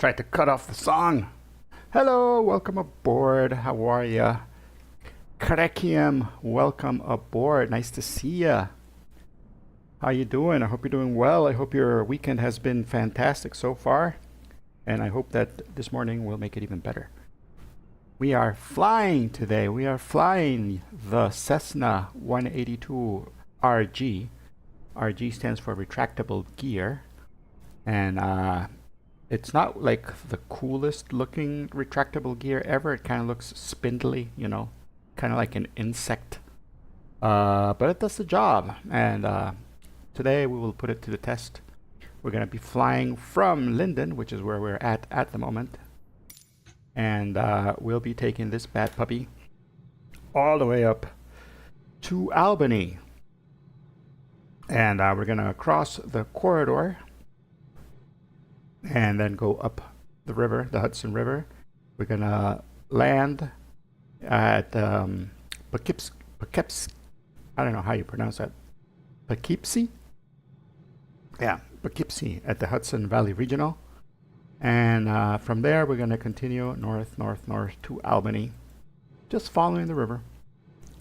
Tried to cut off the song. Hello, welcome aboard. How are ya? Karekium, welcome aboard. Nice to see ya. How you doing? I hope you're doing well. I hope your weekend has been fantastic so far. And I hope that this morning will make it even better. We are flying today. We are flying the Cessna 182 RG. RG stands for retractable gear. And it's not like the coolest looking retractable gear ever. It kind of looks spindly, you know, kind of like an insect. But it does the job. And today we will put it to the test. We're going to be flying from Linden, which is where we're at the moment. And we'll be taking this bad puppy all the way up to Albany. And we're going to cross the corridor and then go up the river, the Hudson River. We're going to land at Poughkeepsie. I don't know how you pronounce that. Poughkeepsie? Yeah, Poughkeepsie at the Hudson Valley Regional. And from there, we're going to continue north to Albany, just following the river.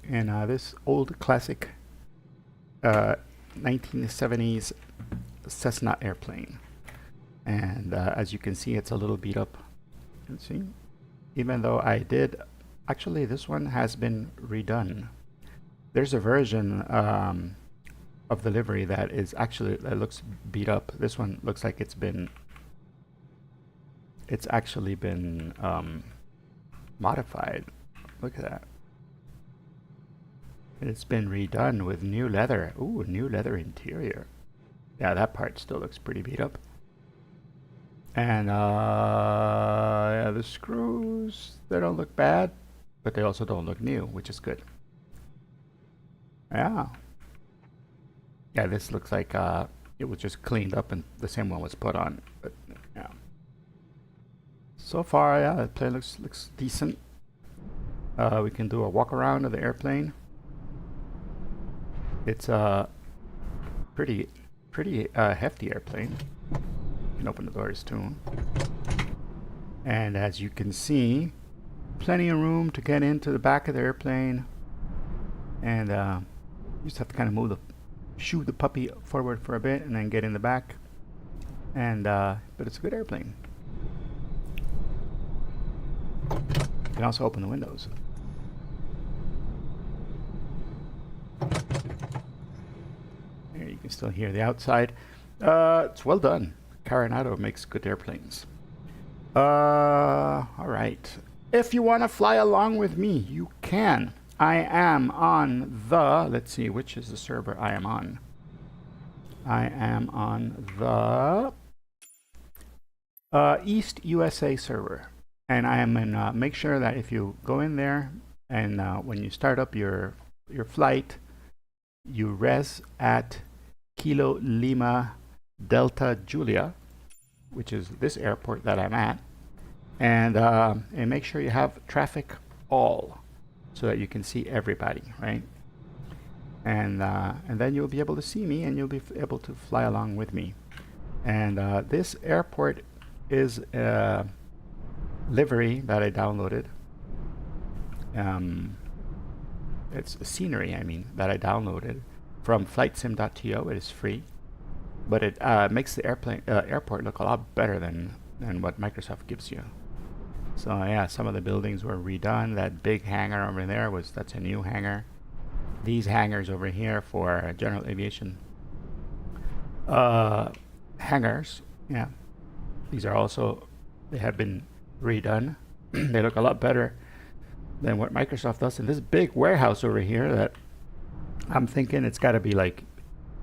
And this old classic 1970s Cessna airplane. And as you can see, it's a little beat up. You can see, even though actually this one has been redone. There's a version of the livery that looks beat up. This one looks like it's actually been modified. Look at that. It's been redone with new leather. Ooh, new leather interior. Yeah, that part still looks pretty beat up. And yeah, the screws, they don't look bad, but they also don't look new, which is good. Yeah. Yeah, this looks like it was just cleaned up and the same one was put on. But yeah. So far, yeah, the plane looks decent. We can do a walk around of the airplane. It's a pretty hefty airplane. You can open the doors too. And as you can see, plenty of room to get into the back of the airplane. And you just have to kind of shoo the puppy forward for a bit and then get in the back. And but it's a good airplane. You can also open the windows. There you can still hear the outside. It's well done. Coronado makes good airplanes. All right. If you want to fly along with me, you can. I am on the, let's see, which is the server I am on? I am on the East USA server. And I am in, make sure that if you go in there and when you start up your flight, you res at Kilo Lima Delta Julia, which is this airport that I'm at, and make sure you have traffic all, so that you can see everybody, right? And then you'll be able to see me, and you'll be able to fly along with me. And this airport is a livery that I downloaded. It's a scenery, I mean, that I downloaded from flightsim.to. It is free. But it makes the airport look a lot better than what Microsoft gives you. So yeah, some of the buildings were redone. That big hangar over there that's a new hangar. These hangars over here for general aviation hangars, yeah, these are also, they have been redone. They look a lot better than what Microsoft does. And this big warehouse over here that I'm thinking it's got to be like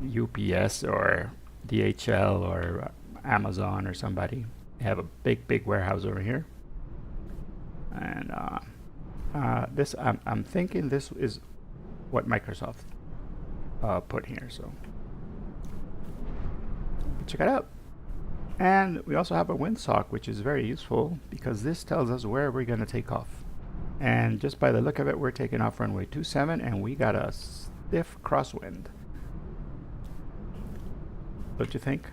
UPS or DHL or Amazon or somebody. They have a big warehouse over here. And this, I'm thinking this is what Microsoft put here. So check it out. And we also have a windsock, which is very useful because this tells us where we're going to take off. And just by the look of it, we're taking off runway 27, and we got a stiff crosswind. Don't you think?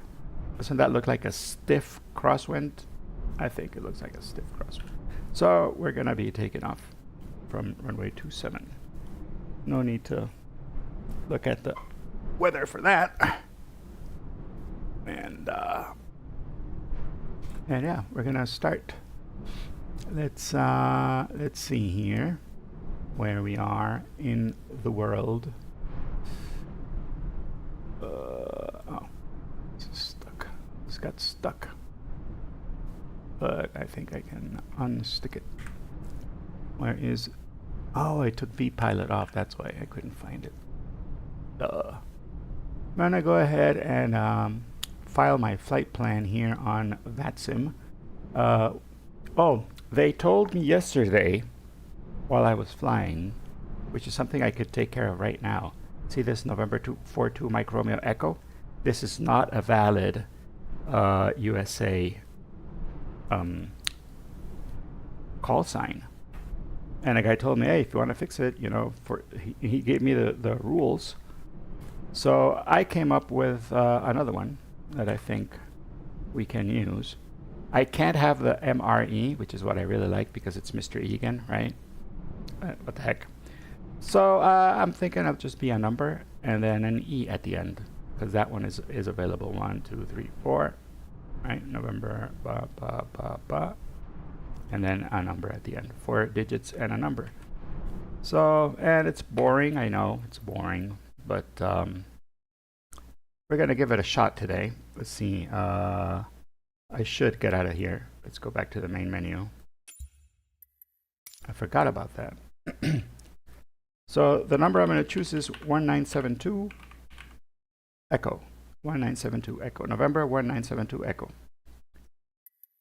Doesn't that look like a stiff crosswind? I think it looks like a stiff crosswind. So we're going to be taking off from runway 27. No need to look at the weather for that. And yeah, we're going to start. Let's see here where we are in the world. Oh, it's stuck. It's got stuck. But I think I can unstick it. Where is... Oh, I took vPilot off. That's why I couldn't find it. I'm gonna go ahead and file my flight plan here on VATSIM. Oh, they told me yesterday while I was flying, which is something I could take care of right now. See this November 42 Mike Romeo Echo? This is not a valid USA call sign. And a guy told me, hey, if you want to fix it, you know, he gave me the rules. So I came up with another one that I think we can use. I can't have the MRE, which is what I really like because it's Mr. Egan, right? What the heck? So I'm thinking of just be a number and then an E at the end, because that one is available. 1, 2, 3, 4, right? November, and then a number at the end. 4 digits and a number. So, and it's boring. I know it's boring, but we're gonna give it a shot today. Let's see. I should get out of here. Let's go back to the main menu. I forgot about that. So the number I'm going to choose is 1972 Echo. 1972 Echo. November 1972 Echo.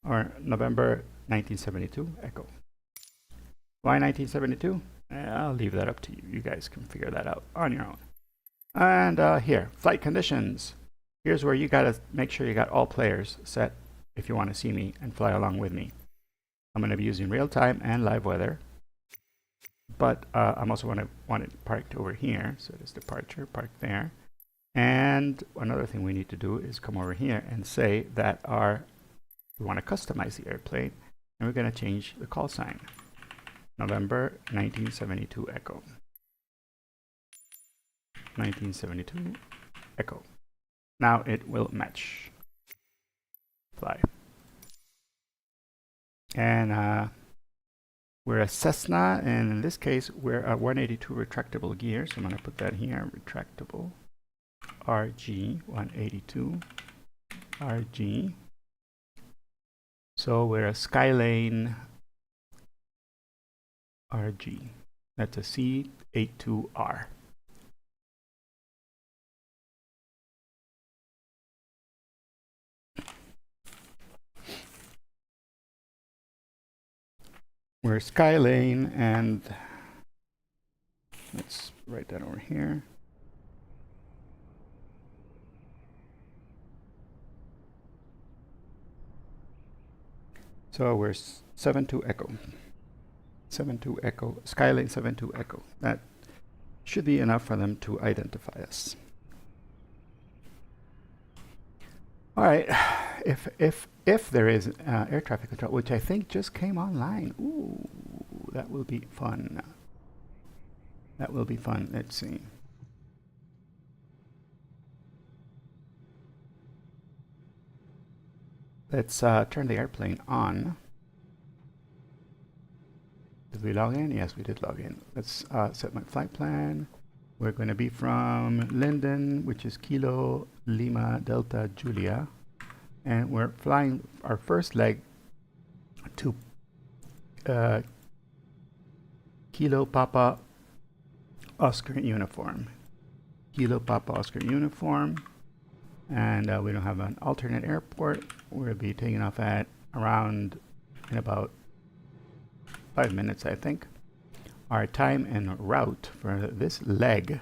Or November 1972 Echo. Why 1972? I'll leave that up to you. You guys can figure that out on your own. And here, flight conditions. Here's where you got to make sure you got all players set if you want to see me and fly along with me. I'm going to be using real time and live weather. But I'm also want it parked over here. So there's departure, park there. And another thing we need to do is come over here and say that we want to customize the airplane. And we're going to change the call sign. November 1972 Echo. 1972 Echo. Now it will match. Fly. And we're a Cessna, and in this case we're a 182 retractable gear, so I'm going to put that here. Retractable RG 182 RG. So we're a Skylane RG. That's a C82R. We're Skylane, and let's write that over here. So we're 72 Echo. 72 Echo, Skylane 72 Echo. That should be enough for them to identify us. All right, if there is air traffic control, which I think just came online. Ooh, that will be fun. That will be fun. Let's see. Let's turn the airplane on. Did we log in? Yes, we did log in. Let's set my flight plan. We're going to be from Linden, which is Kilo Lima Delta Julia. And we're flying our first leg to Kilo Papa Oscar uniform. Kilo Papa Oscar uniform. And we don't have an alternate airport. We'll be taking off at around in about 5 minutes, I think. Our time en route for this leg,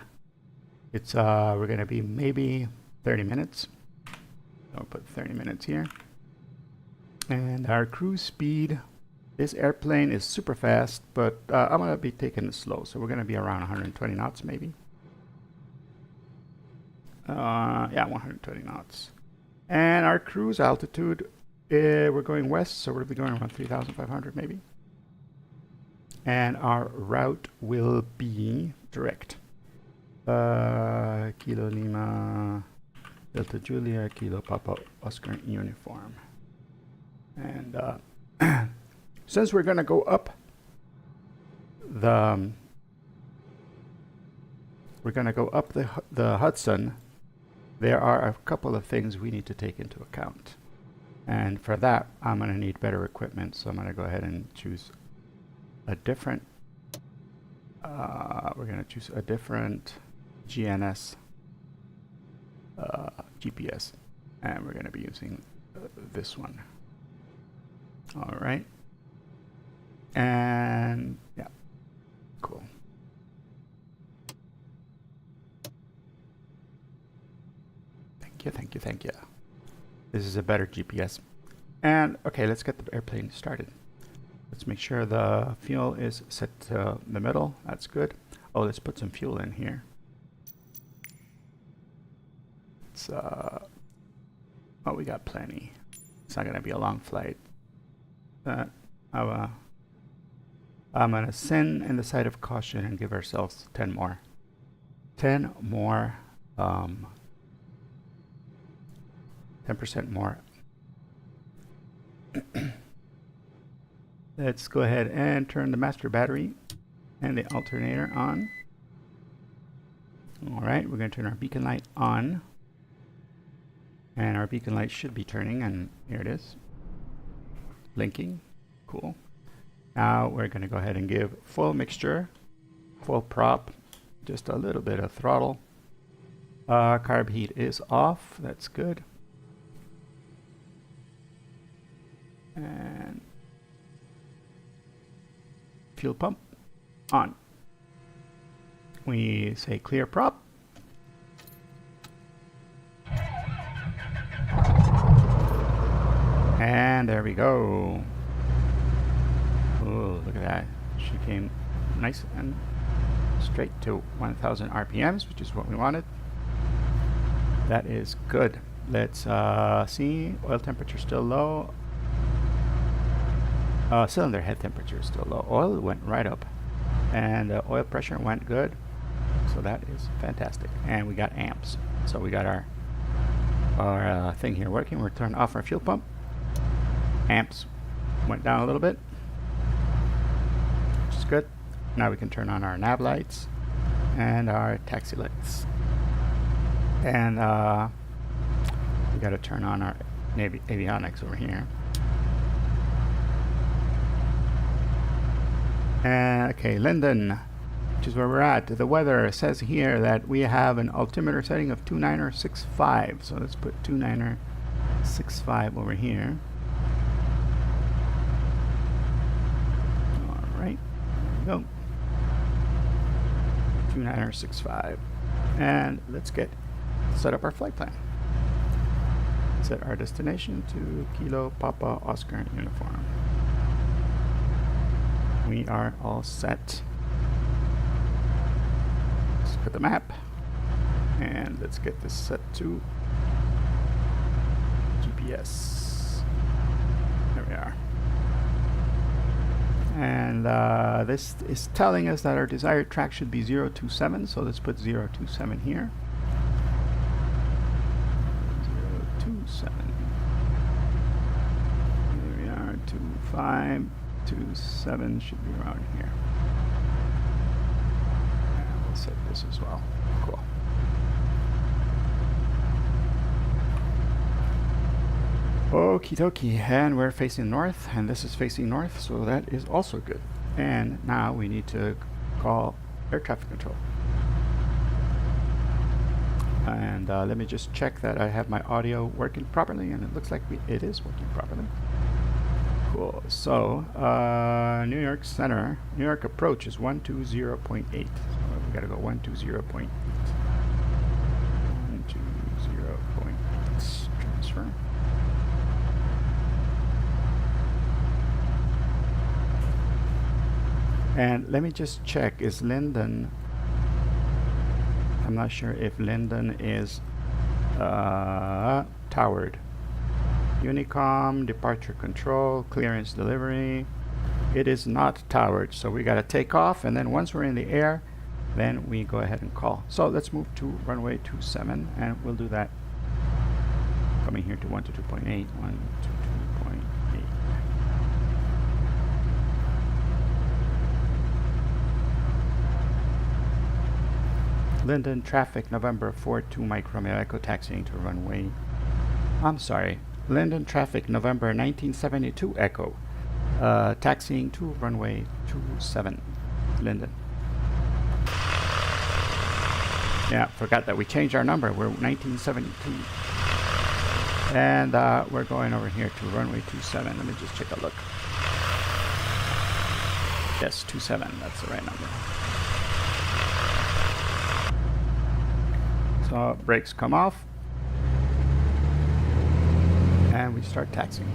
it's we're gonna be maybe 30 minutes. I'll put 30 minutes here. And our cruise speed, this airplane is super fast, but I'm gonna be taking it slow, so we're gonna be around 120 knots maybe. Yeah, 120 knots. And our cruise altitude We're going west, so we'll be going around 3,500 maybe. And our route will be direct. Kilo Lima, Delta Julia, Kilo Papa Oscar uniform. And since we're going to go up the the Hudson, there are a couple of things we need to take into account. And for that, I'm going to need better equipment. So I'm going to go ahead and choose a different, we're going to choose a different GNS GPS. And we're going to be using this one. All right. And yeah, cool. Thank you. This is a better GPS. And okay, let's get the airplane started. Let's make sure the fuel is set to the middle. That's good. Oh, let's put some fuel in here. It's oh, we got plenty. It's not gonna be a long flight. I'm gonna send in the side of caution and give ourselves 10 more. 10% more. Let's go ahead and turn the master battery and the alternator on. All right, we're going to turn our beacon light on. And our beacon light should be turning, and here it is. Blinking. Cool. Now we're going to go ahead and give full mixture, full prop, just a little bit of throttle. Carb heat is off. That's good. And fuel pump on. We say clear prop. And there we go. Oh, look at that. She came nice and straight to 1,000 RPMs, which is what we wanted. That is good. Let's see. Oil temperature still low. Cylinder head temperature is still low. Oil went right up. And oil pressure went good. So that is fantastic. And we got amps. So we got our thing here working. We're turning off our fuel pump. Amps went down a little bit, which is good. Now we can turn on our nav lights and our taxi lights. And we got to turn on our avionics over here. Okay, Linden, which is where we're at. The weather says here that we have an altimeter setting of 2965. So let's put 2965 over here. All right, there we go. 2965. And let's set up our flight plan. Set our destination to Kilo Papa Oscar uniform. We are all set. Let's put the map and let's get this set to GPS. There we are. And this is telling us that our desired track should be 027, so let's put 027 here. 027. Here we are, 2527 should be around here. And we'll set this as well. Cool. Okie dokie, and we're facing north, and this is facing north, so that is also good. And now we need to call air traffic control. And let me just check that I have my audio working properly, and it looks like it is working properly. Cool. So New York Center, New York approach is 120.8. So we gotta go 120.8. 120.8. Transfer. And let me just check, is Linden, I'm not sure if Linden is towered. Unicom, departure control, clearance delivery. It is not towered, so we got to take off, and then once we're in the air, then we go ahead and call. So let's move to runway 27, and we'll do that coming here to 122.8, 122.8. Linden traffic, November 42 Mike Romeo Echo, taxiing to runway. I'm sorry, Linden traffic, November 1972 Echo, taxiing to runway 27, Linden. Yeah, forgot that we changed our number. We're 1972. And we're going over here to runway 27. Let me just take a look. Yes, 27, that's the right number. So brakes come off, and we start taxiing.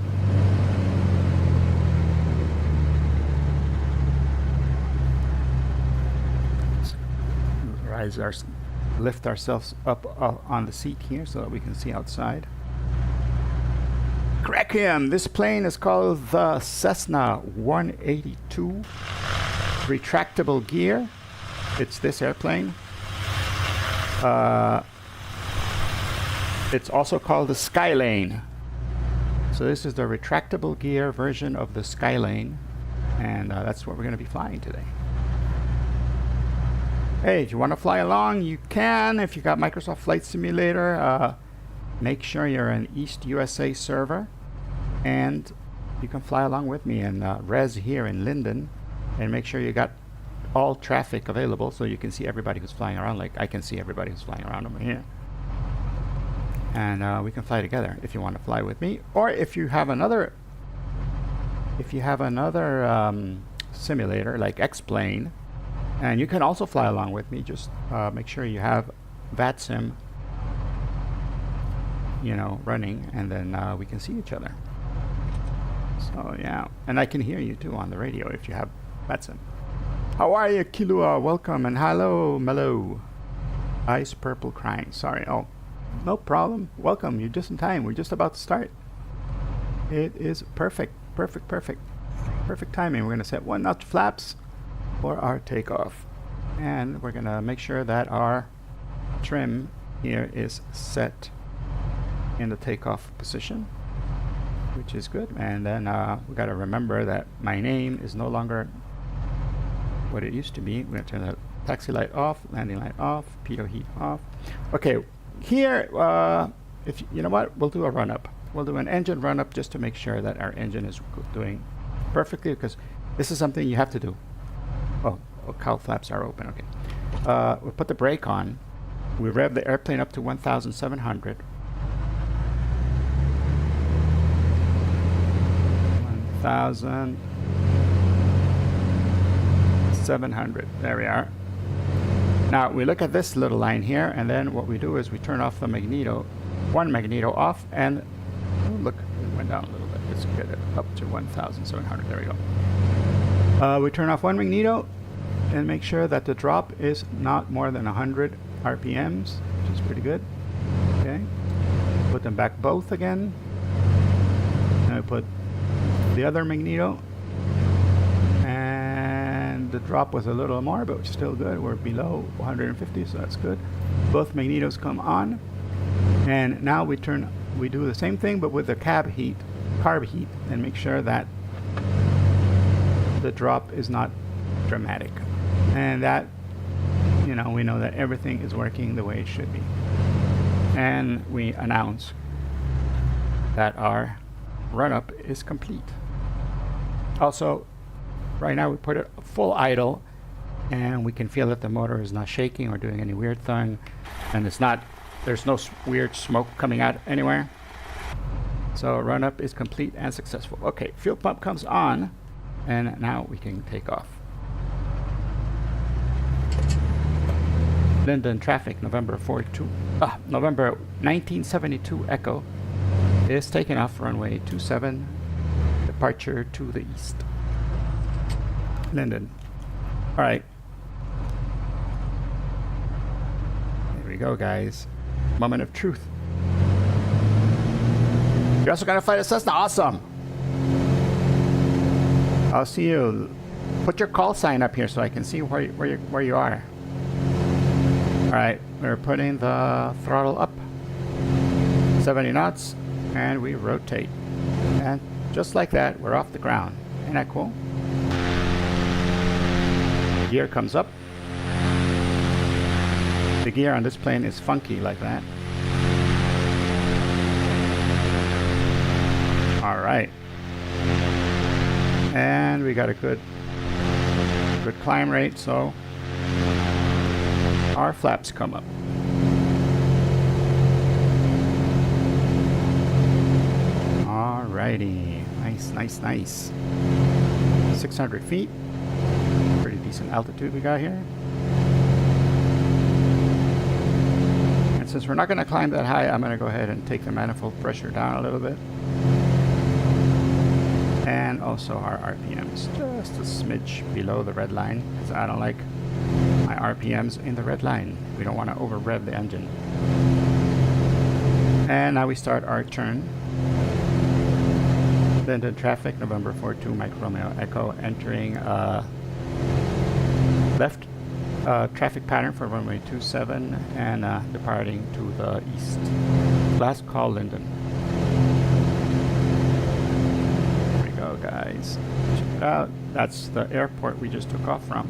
Let's lift ourselves up on the seat here so that we can see outside. Correct him. This plane is called the Cessna 182 retractable gear. It's this airplane. It's also called the Skylane. So this is the retractable gear version of the Skylane, and that's what we're going to be flying today. Hey, if you want to fly along, you can. If you got Microsoft Flight Simulator, make sure you're an East USA server, and you can fly along with me in Res here in Linden, and make sure you got all traffic available so you can see everybody who's flying around. Like I can see everybody who's flying around over here, and we can fly together if you want to fly with me, or if you have another simulator like X-Plane, and you can also fly along with me. Just make sure you have VATSIM, running, and then we can see each other. So yeah, and I can hear you too on the radio if you have VATSIM. How are you, Kilua? Welcome, and hello, Mellow. Ice Purple crying. Sorry. Oh, no problem. Welcome. You're just in time. We're just about to start. It is perfect. Perfect timing. We're going to set 1 notch flaps for our takeoff. And we're going to make sure that our trim here is set in the takeoff position, which is good. And then we got to remember that my name is no longer what it used to be. We're going to turn the taxi light off, landing light off, pitot heat off. Okay, here, if you know what, we'll do a run-up. We'll do an engine run-up just to make sure that our engine is doing perfectly, because this is something you have to do. Oh, cowl flaps are open. Okay. We'll put the brake on. We rev the airplane up to 1,700. 1,700. There we are. Now we look at this little line here, and then what we do is we turn off the magneto, one magneto off, and oh, look, it went down a little bit. Let's get it up to 1,700. There we go. We turn off one magneto and make sure that the drop is not more than 100 RPMs, which is pretty good. Okay. Put them back both again. Now we put the other magneto, and the drop was a little more, but still good. We're below 150, so that's good. Both magnetos come on, and now we do the same thing, but with the carb heat, and make sure that the drop is not dramatic, and that we know that everything is working the way it should be. And we announce that our run-up is complete. Also, right now we put it full idle, and we can feel that the motor is not shaking or doing any weird thing, and there's no weird smoke coming out anywhere. So run-up is complete and successful. Okay, fuel pump comes on, and now we can take off. Linden traffic, November 1972 Echo is taking off runway 27, departure to the east. Linden. All right. There we go, guys. Moment of truth. You're also gonna fly the Cessna? Awesome. I'll see you. Put your call sign up here so I can see where you are. All right, we're putting the throttle up. 70 knots, and we rotate. And just like that, we're off the ground. Isn't that cool? The gear comes up. The gear on this plane is funky like that. All right. And we got a good climb rate, so our flaps come up. Alrighty. Nice, nice, nice. 600 feet. Pretty decent altitude we got here. And since we're not going to climb that high, I'm going to go ahead and take the manifold pressure down a little bit. And also our RPMs just a smidge below the red line, because I don't like my RPMs in the red line. We don't want to over rev the engine. And now we start our turn. Linden traffic, November 42, Mike Romeo Echo, entering left traffic pattern for runway 27 and departing to the east. Last call, Linden. Guys, check it out. That's the airport we just took off from.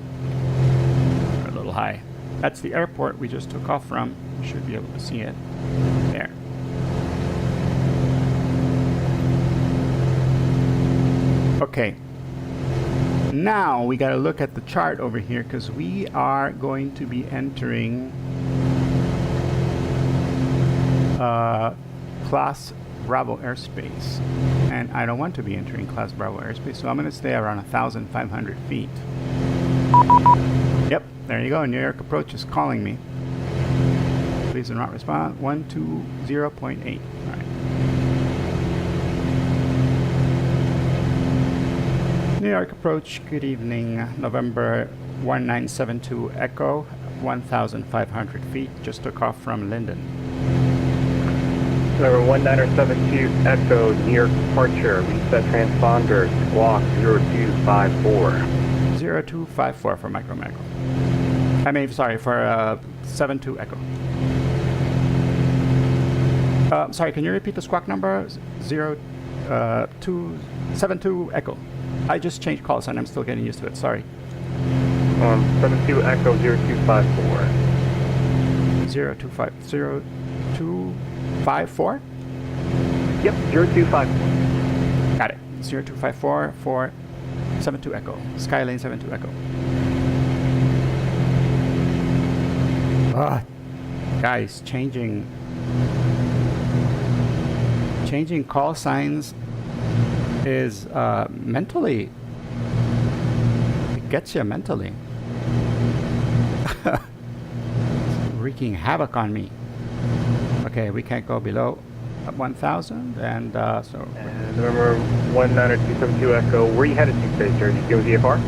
A little high. That's the airport we just took off from. You should be able to see it there. Okay. Now we got to look at the chart over here, because we are going to be entering Class Bravo airspace, and I don't want to be entering Class Bravo airspace, so I'm going to stay around 1,500 feet. Yep, there you go. New York approach is calling me. Please do not respond. 120.8. All right. New York approach. Good evening. November 1972 Echo. 1,500 feet. Just took off from Linden. Number 1972 Echo, near departure, reset transponder, squawk 0254. 0254 for Micro Echo. I mean, sorry, for 72 Echo. Sorry, can you repeat the squawk number? 0272 Echo. I just changed call sign, I'm still getting used to it, sorry. 72 Echo 0254. 0254? Yep, 0254. Got it. 0254 for 72 Echo. Skylane 72 Echo. Guys, changing call signs is mentally, it gets you mentally. It's wreaking havoc on me. Okay, we can't go below 1,000, and so. And remember 190272 Echo, where are you headed to today, sir? Did you go VFR?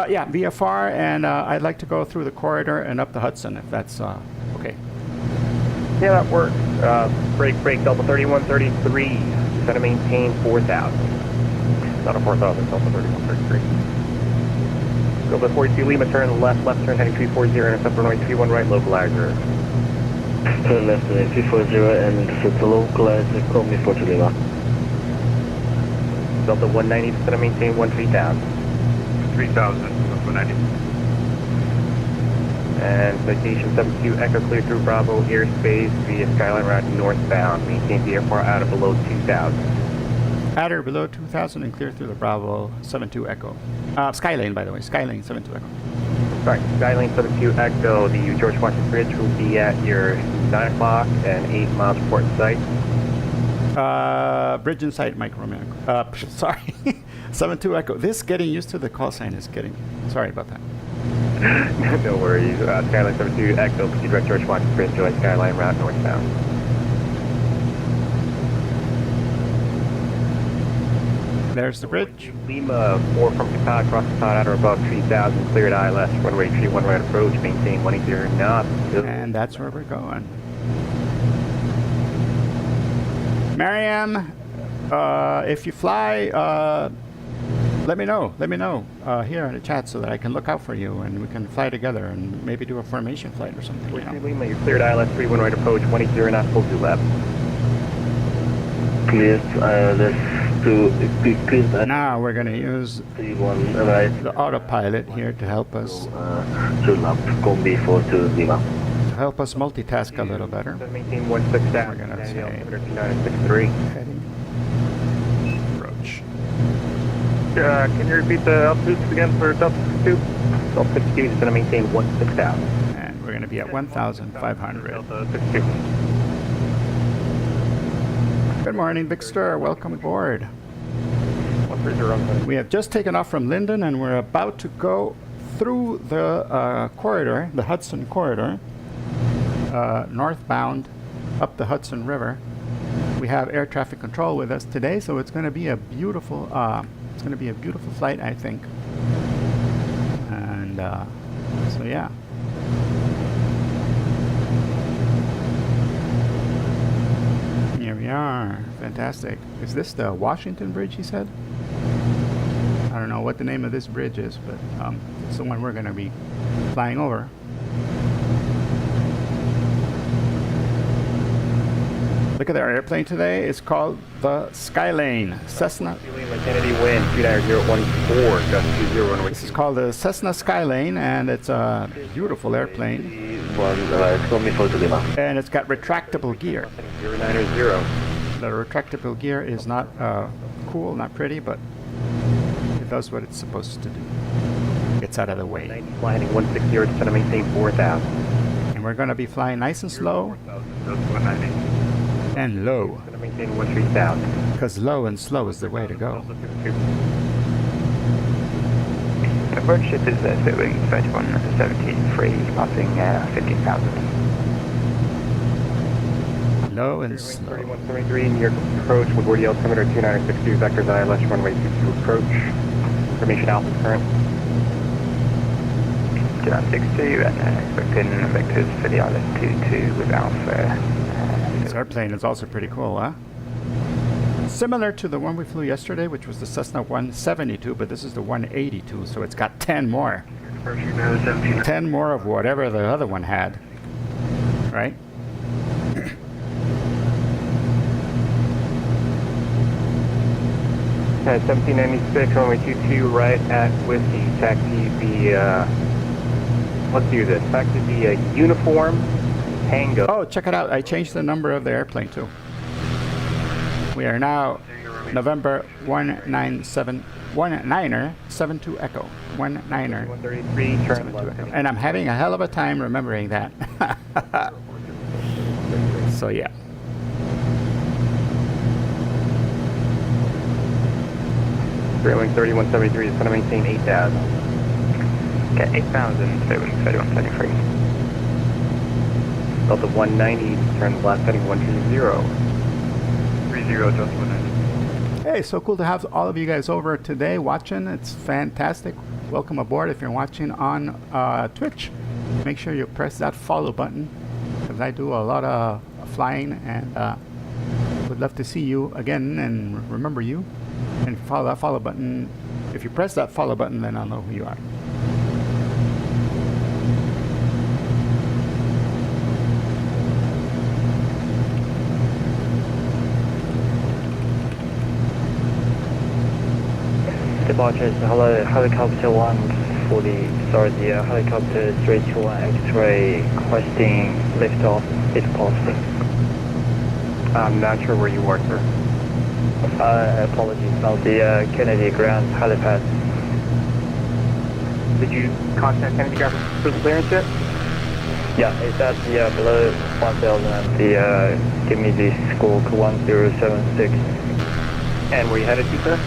Yeah, VFR, and I'd like to go through the corridor and up the Hudson, if that's okay. Yeah, that works. Break, Delta 3133. Set to maintain 4,000. Not a 4,000, Delta 3133. Delta 42 Lima, turn left turn heading 340, intercept runway 31 right, localizer. Turn left to 340 and intercept the localizer, call me 40 Lima. Delta 190, set to maintain 13,000. 3,000, 190. And citation 72 Echo clear through Bravo airspace via Skyline route northbound. Maintain the airport out of below 2,000. At or below 2,000 and clear through the Bravo 72 Echo. Skylane, by the way. Skylane 72 Echo. Sorry, Skyline 72 Echo. The George Washington Bridge will be at your 9 o'clock and 8 miles port site. Bridge in sight, Mike Romeo. Sorry. 72 Echo. This getting used to the call sign is getting... Sorry about that. No worries. Skyline 72 Echo, proceed direct George Washington Bridge, join Skyline route northbound. There's the bridge. Lima, 4 from Kapad, cross Kapad at or above 3,000, cleared ILS, runway 31 right approach, maintain 180 knots. And that's where we're going. Miriam, If you fly, let me know. Let me know here in the chat so that I can look out for you and we can fly together and maybe do a formation flight or something. You know? Lima, you're cleared ILS 31 right approach, 20 knots, full 2 left. Clear ILS to clear that. Now we're going to use 31 right. the autopilot here to help us. 2 left, combi 42 Lima. To help us multitask a little better. Maintain 16 down. We're gonna say- altimeter 2963. Heading. Approach. Can you repeat the altitudes again for Delta 62? Delta 62 is going to maintain 16 down. And we're going to be at 1,500. Delta 62. Good morning, Big Stir. Welcome aboard. 130. We have just taken off from Linden and we're about to go through the corridor, the Hudson corridor, northbound up the Hudson River. We have air traffic control with us today, so it's going to be a beautiful flight, I think. And so yeah. Here we are. Fantastic. Is this the Washington Bridge, he said? I don't know what the name of this bridge is, but it's the one we're going to be flying over. Look at our airplane today. It's called the Skylane. Cessna. Kennedy wind 29014, just 20 This is called the Cessna Skylane, and it's a beautiful airplane. 1 right, combi 42 Lima. And it's got retractable gear. 090. The retractable gear is not cool, not pretty, but it does what it's supposed to do. Gets out of the way. 90 flying 160, it's going to maintain 4,000. And we're going to be flying nice and slow 190. and low, Going to maintain 13,000. because low and slow is the way to go. Approach ship is Boeing 3173, passing 15,000. Low and slow. 3173, New York approach, LaGuardia altimeter 2962, vectors ILS runway 22 approach. Information alpha current. 2962 and expecting vectors for the ILS 22 with alpha. This airplane is also pretty cool, huh? Similar to the one we flew yesterday, which was the Cessna 172, but this is the 182, so it's got 10 more. Approaching now 17. 10 more of whatever the other one had, right? At 1796, runway 22, right at Whiskey. Taxi the, let's do this. Taxi the uniform Tango. Oh, check it out. I changed the number of the airplane too. We are now November 19772 Echo. 19er. 133, turn 72 left. Echo. And I'm having a hell of a time remembering that. So yeah. Grayling 3173 is going to maintain 8,000. Okay, 8,000, Boeing 3173. Delta 190, turn left heading 120. 30, just 190. Hey, so cool to have all of you guys over today watching. It's fantastic. Welcome aboard. If you're watching on Twitch, make sure you press that follow button, because I do a lot of flying and would love to see you again and remember you. And follow that follow button. If you press that follow button, then I'll know who you are. Departure is hello, helicopter 140, sorry, the helicopter 321 X-ray requesting liftoff if possible. I'm not sure where you are, sir. Apologies about the Kennedy ground helipad. Did you contact Kennedy Ground for the clearance yet? Yeah, it's at the below 1000 and the give me the score 1076. And where you headed to, sir?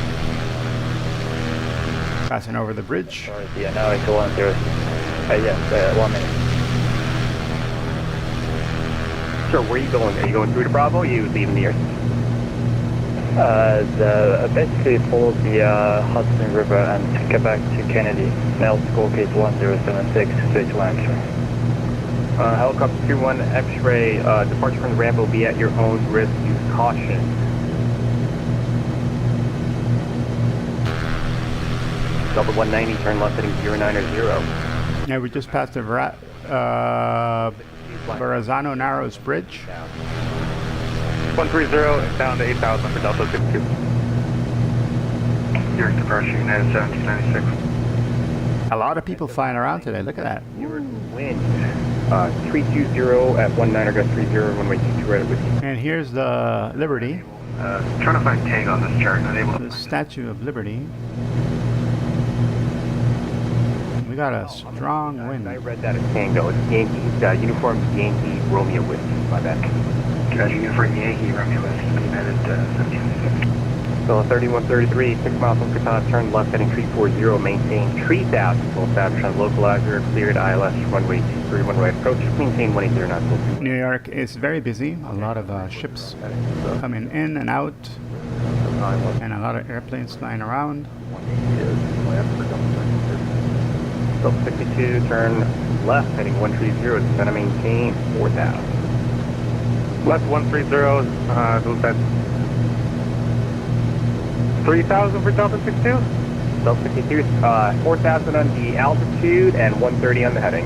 Passing over the bridge. Sorry, yeah, now it's 10. Yes, 1 minute. Sure, where are you going? Are you going through to Bravo or are you leaving the air? Basically follow the Hudson River and get back to Kennedy. Now score is 1076, 31 X-ray. Helicopter 21 X-ray, departure from the ramp will be at your own risk. Use caution. Delta 190, turn left heading 090. Yeah, we just passed the Verrazano Narrows Bridge. 130 down to 8,000 for Delta 62. Direct departure United 1796. A lot of people flying around today. Look at that. Wind. 320 at 19 gust 30, runway 22 right with you. And here's the Liberty, Trying to find tag on this chart, not able to. the Statue of Liberty. We got a strong I wind. read that as Tango. It's Yankee, uniform Yankee Romeo Whiskey, my bad. Roger, uniform Yankee, Romeo Whiskey, United 1796. So 3133, 6 miles from Qatar, turn left heading 340, maintain 3000, full establish on localizer, cleared ILS, runway 231 right approach, maintain 180 knots. New York is very busy. A lot of ships coming in and out, and a lot of airplanes flying around. So 62, turn left heading 130, it's going to maintain 4000. Left 130, who's that? 3,000 for Delta 62? Delta 62, 4000 on the altitude and 130 on the heading.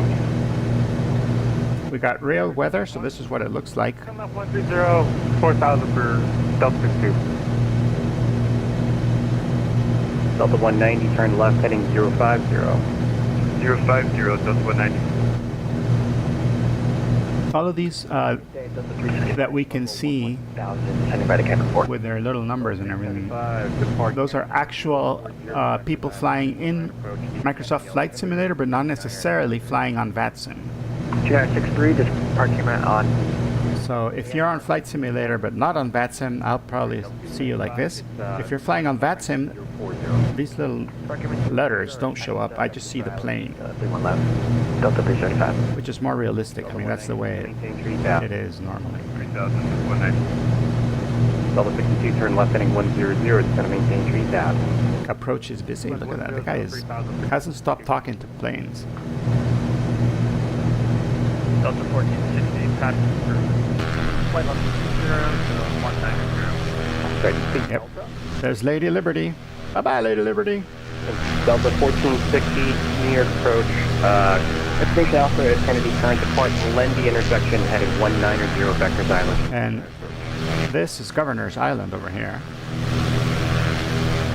We got rail weather, so this is what it looks like. Come up 130, 4,000 for Delta 62. Delta 190, turn left heading 050. 050, Delta 190. All of these that we can see with their little numbers and everything, those are actual people flying in Microsoft Flight Simulator, but not necessarily flying on VATSIM. GR63, just parking on. So if you're on Flight Simulator but not on VATSIM, I'll probably see you like this. If you're flying on VATSIM, these little letters don't show up. I just see the plane, 31 left, Delta 375. which is more realistic. I mean, that's the way it is normally. 3,000, 190. Delta 62, turn left heading 100, it's going to maintain 3000. Approach is busy. Look at that. The guy hasn't stopped talking to planes. Delta 1460, passenger. Flight level 190. Yep. There's Lady Liberty. Bye-bye, Lady Liberty. Delta 1460, New York approach. Destination Alpha is Kennedy, current depart Lendy intersection heading 190 Vector's Island. And this is Governor's Island over here.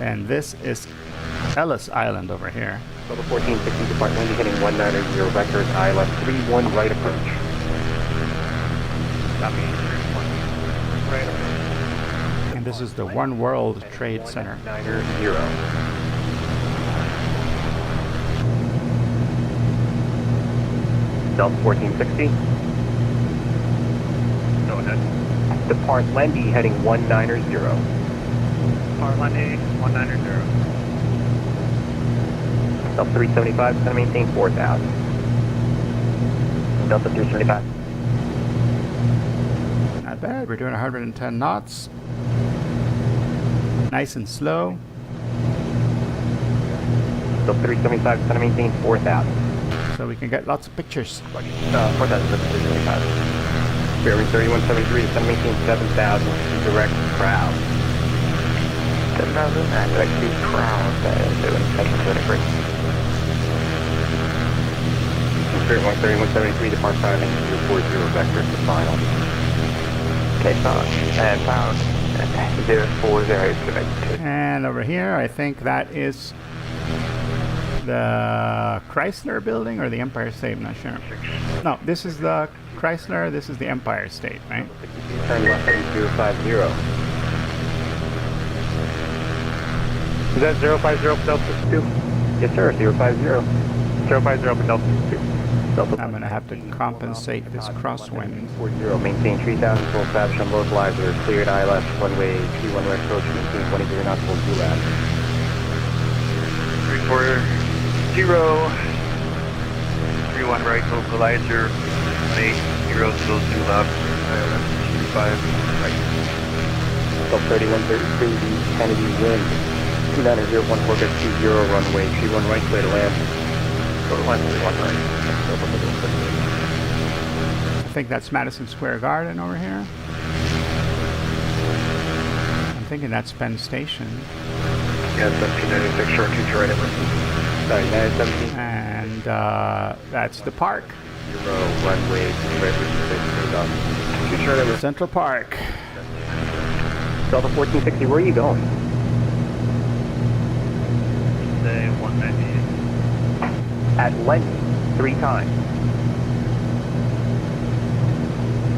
And this is Ellis Island over here. Delta 1460, depart Lendy heading 190 Vector's Island, 31 right approach. Copy, 31 right approach. And this is the One World Trade Center. 90. Delta 1460. Go ahead. Depart Lendy heading 190. Parlani 190. Delta 375 is going to maintain 4000. Delta 375. Not bad. We're doing 110 knots. Nice and slow. Delta 375 is going to maintain 4000. So we can get lots of pictures. 4,375. Bearing 3173 is going to maintain 7,000. Direct crowd. 7,000 and direct to crowd. Spirit 13173, depart timing 040 Vector to final. Okay, found. And found. 040 is connected. And over here, I think that is the Chrysler building or the Empire State. I'm not sure. No, this is the Chrysler. This is the Empire State, right? Turn left heading 050. Is that 050 for Delta 62? Yes, sir, 050. 050 for Delta 62. I'm going to have to compensate this crosswind. 40, maintain 3000, full establish on localizer, cleared ILS, runway 31 right approach, maintain 20 knots, full QLAB. 340, 31 right, localizer, 80, still 2 left, 25 right. Delta 3132, Kennedy wind, 29014 gust 20, runway 31 right, clear to land. Go to line 1 right. I think that's Madison Square Garden over here. I'm thinking that's Penn Station. Yeah, 1796, short 2 right over. Sorry, United 17. And that's the park. 0, runway 3 right, for 2 short over. Central Park. Delta 1460, where are you going? Say 198. At length, 3 times.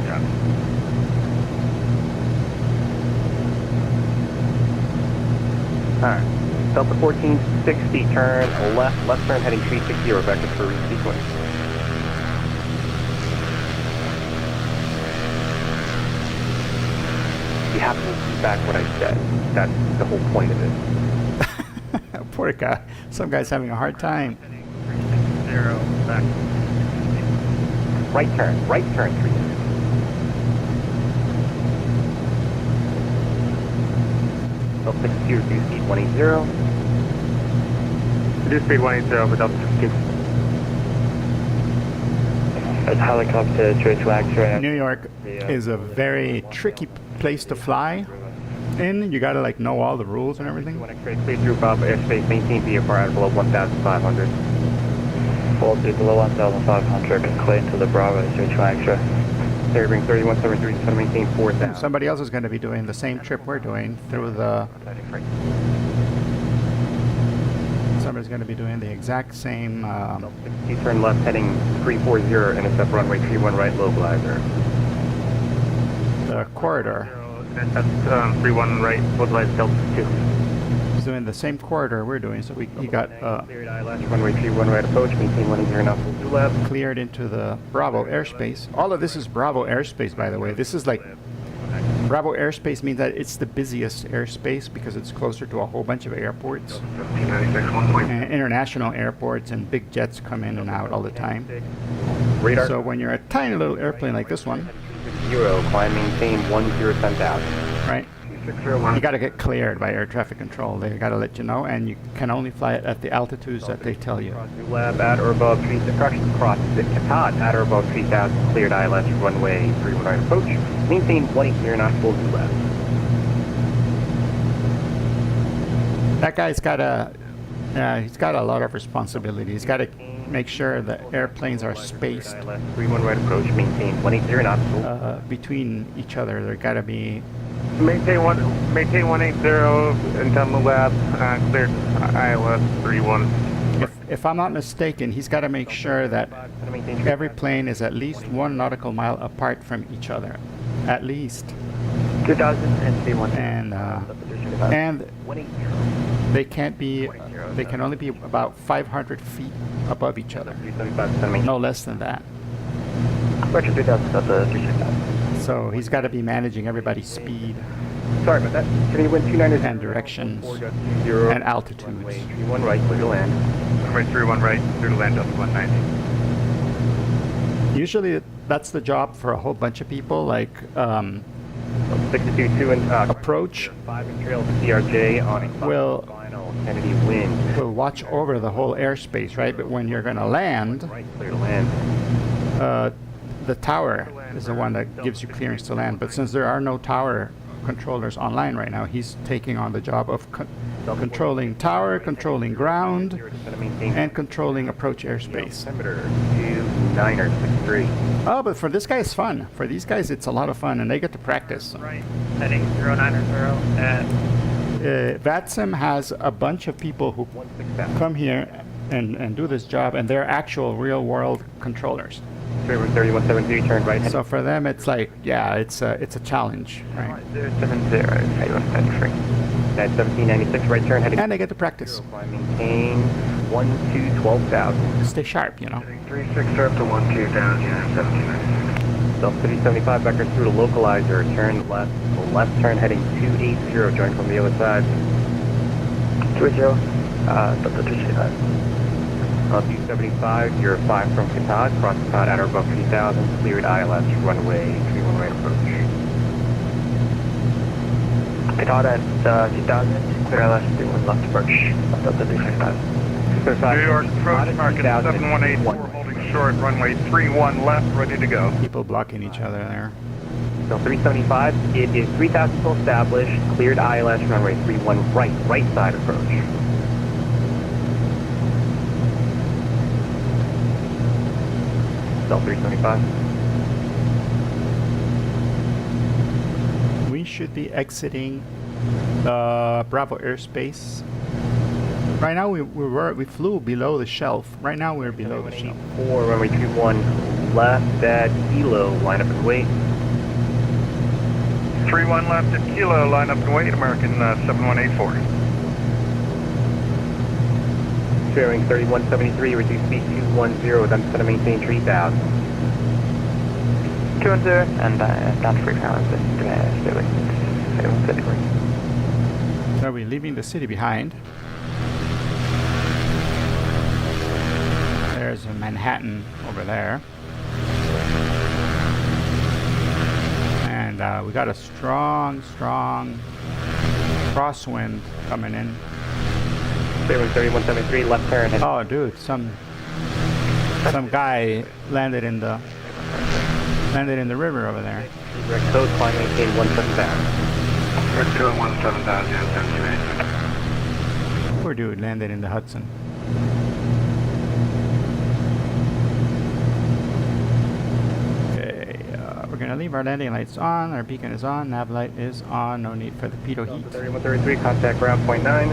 Yeah. Alright. Delta 1460, turn left turn heading 360, vector for resequence. You have to repeat back what I said. That's the whole point of it. Poor guy. Some guy's having a hard time. 360 back. Right turn 360. Delta 62, reduce speed 180. Reduce speed 180 for Delta 62. It's helicopter 32 X-ray. New York is a very tricky place to fly in. You gotta like know all the rules and everything. 1 X-ray, clear through above airspace, maintain VFR at below 1,500. Fall through below 1,500 and clear into the Bravo 32 X-ray. Clearing 3173, so maintain 4,000. Somebody else is going to be doing the same trip we're doing through the. Somebody's going to be doing the exact same. You turn left heading 340, intercept runway 31 right, localizer. The corridor. That's 31 right, localizer Delta 2. He's doing the same corridor we're doing, so he got Cleared ILS, runway 31 right approach, maintain 180 now, full 2 left. cleared into the Bravo airspace. All of this is Bravo airspace, by the way. This is like Bravo airspace means that it's the busiest airspace because it's closer to a whole bunch of airports, 1796, 1 point. and international airports, and big jets come in and out all the time. Radar. So when you're a tiny little airplane like this one, 0, climb, maintain 1010,000. right? 601. You got to get cleared by air traffic control. They got to let you know, and you can only fly it at the altitudes that they tell you. Cross new lab at or above 3, correction, cross the Qatar at or above 3,000, cleared ILS, runway 31 right approach, maintain 180 knots, full 2 left. That guy's got he's got a lot of responsibility. He's got to make sure the airplanes are spaced ILS, 31 right approach, maintain 180 knots, full. between each other. There got to be. Maintain 180 in Tunnel Lab, cleared ILS 31. If I'm not mistaken, he's got to make sure that every plane is at least 1 nautical mile apart from each other, at least. 2001. And they can't be. They can only be about 500 feet above each other. No less than that. Roger, 2000, Delta 365. So he's got to be managing everybody's speed Sorry about that. Can you win 290 and directions 0 and altitudes. 31 right, clear to land. Runway 31 right, clear to land Delta 190. Usually that's the job for a whole bunch of people, like 62 and approach 5 and trail to CRJ on a will final Kennedy wind. will watch over the whole airspace, right? But when you're going to land, Right, clear to land. the tower is the one that gives you clearance to land. But since there are no tower controllers online right now, he's taking on the job of controlling tower, controlling ground, and controlling approach airspace. Altimeter 2963. Oh, but for this guy, it's fun. For these guys, it's a lot of fun, and they get to practice. Right, heading 090 and VATSIM has a bunch of people who 167. come here and do this job, and they're actual real-world controllers. 3173, turn right. So for them, it's like, yeah, it's a challenge, right? 070, Taylor 33. At 1796, right turn heading. And they get to practice. Climb, maintain 12,000. Stay sharp, you know. 36 up to 12 down, yeah, 1796. Delta 375, vector through to localizer, turn left turn heading 280, join from the other side. 20, Delta 365. 275, you're 5 from Qatar, cross Qatar at or above 3,000, cleared ILS, runway 31 right approach. Qatar at 2000, clear ILS 31 left approach, Delta 365. New York approach market 7184, holding short, runway 31 left, ready to go. People blocking each other there. So 375, it is 3,000 still established, cleared ILS, runway 31 right, right side approach. Still 375. We should be exiting the Bravo airspace. Right now we flew below the shelf. Right now we're below the shelf. 4, runway 21 left at Kilo, line up and wait. 31 left at Kilo, line up and wait, American 7184. Bearing 3173, reduce speed 210, then set to maintain 3000. 210 and down 3 pounds and stay with 7133. So we're leaving the city behind. There's a Manhattan over there. And we got a strong crosswind coming in. Bearing 3173, left turn. Oh, dude, some guy landed in the river over there. Direct code, climb maintain 17000. We're doing 17000, 78. Poor dude landed in the Hudson. Okay, we're gonna leave our landing lights on. Our beacon is on. Nav light is on. No need for the pitot heat. 3133, contact ground point 9.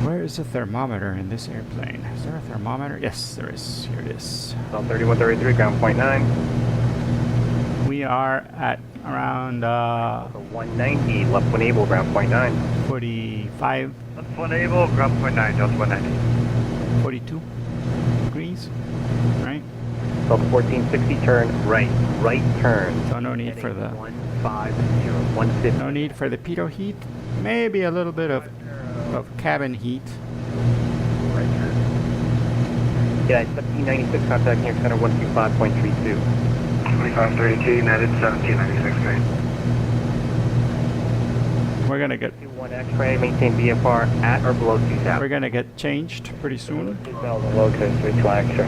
Where is the thermometer in this airplane? Is there a thermometer? Yes, there is. Here it is. So 3133, ground point 9. We are at around 190, left one able, ground point 9. 45, Left 1 able, ground point 9, Delta 190. 42 degrees, right? Delta 1460, turn right, right turn. So no need for the 150, no need for the pitot heat. Maybe a little bit of cabin heat. Right turn. Yeah, it's 1796, contact near center 125.32. 2532, United 1796, great. We're gonna get 21 X-ray, maintain VFR at or below 2000. we're gonna get changed pretty soon. Low coast 31 extra.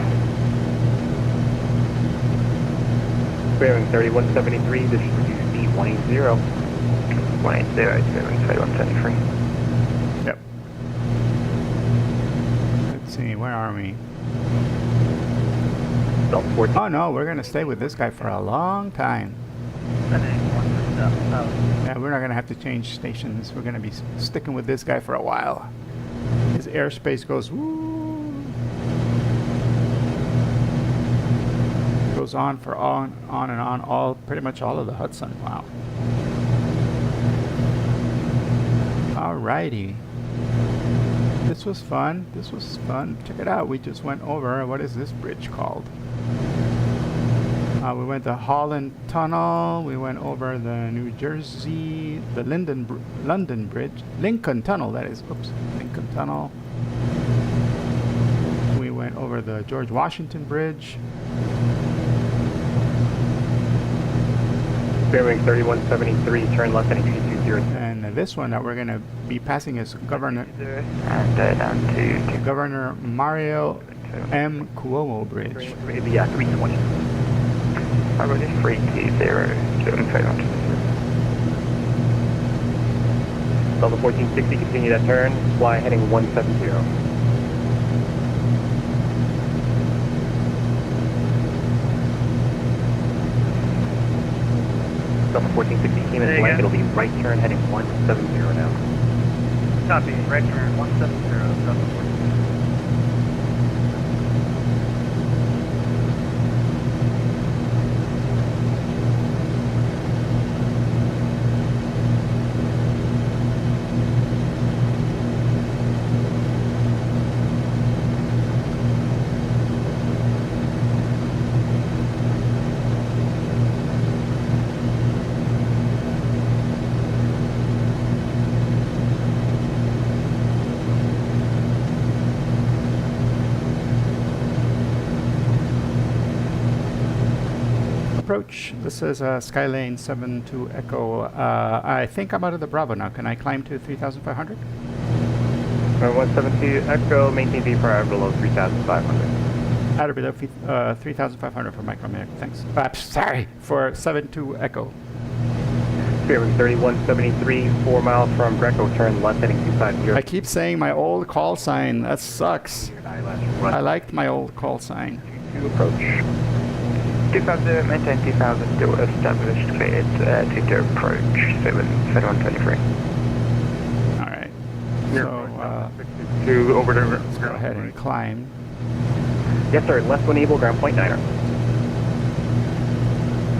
Bearing 3173, this should reduce speed 180. 180, it's bearing 3173. Yep. Let's see, where are we? Delta 14. Oh no, we're gonna stay with this guy for a long time. Yeah, we're not gonna have to change stations. We're gonna be sticking with this guy for a while. His airspace goes woo, goes on for on and on, all pretty much all of the Hudson. Wow. Alrighty. This was fun. This was fun. Check it out. We just went over. What is this bridge called? We went to Holland Tunnel. We went over the New Jersey, the London Bridge, Lincoln Tunnel. That is. Oops, Lincoln Tunnel. We went over the George Washington Bridge. Bearing 3173, turn left heading 220. And this one that we're going to be passing is Governor And down to Governor Mario M. Cuomo Bridge. Yeah, 320. Already 320, Delta 1460, continue that turn, fly heading 170. Delta 1460 came in blank, it'll be right turn heading 170 now. Copy, right turn 170, Delta 14. Approach. This is Skylane 72 Echo. I think I'm out of the Bravo now. Can I climb to 3,500? 172 Echo, maintain VFR below 3,500. Out or below 3,500 for micrometer. Thanks. Sorry, for 72 Echo. Fairway 3173, 4 miles from Greco, turn left heading 250. I keep saying my old call sign. That sucks. I liked my old call sign. To approach. 2000, maintain 2000, still established, cleared to approach, 7123. Alright. So, To over to let's go ahead and climb. Yes, sir. Left one able, ground point 9er.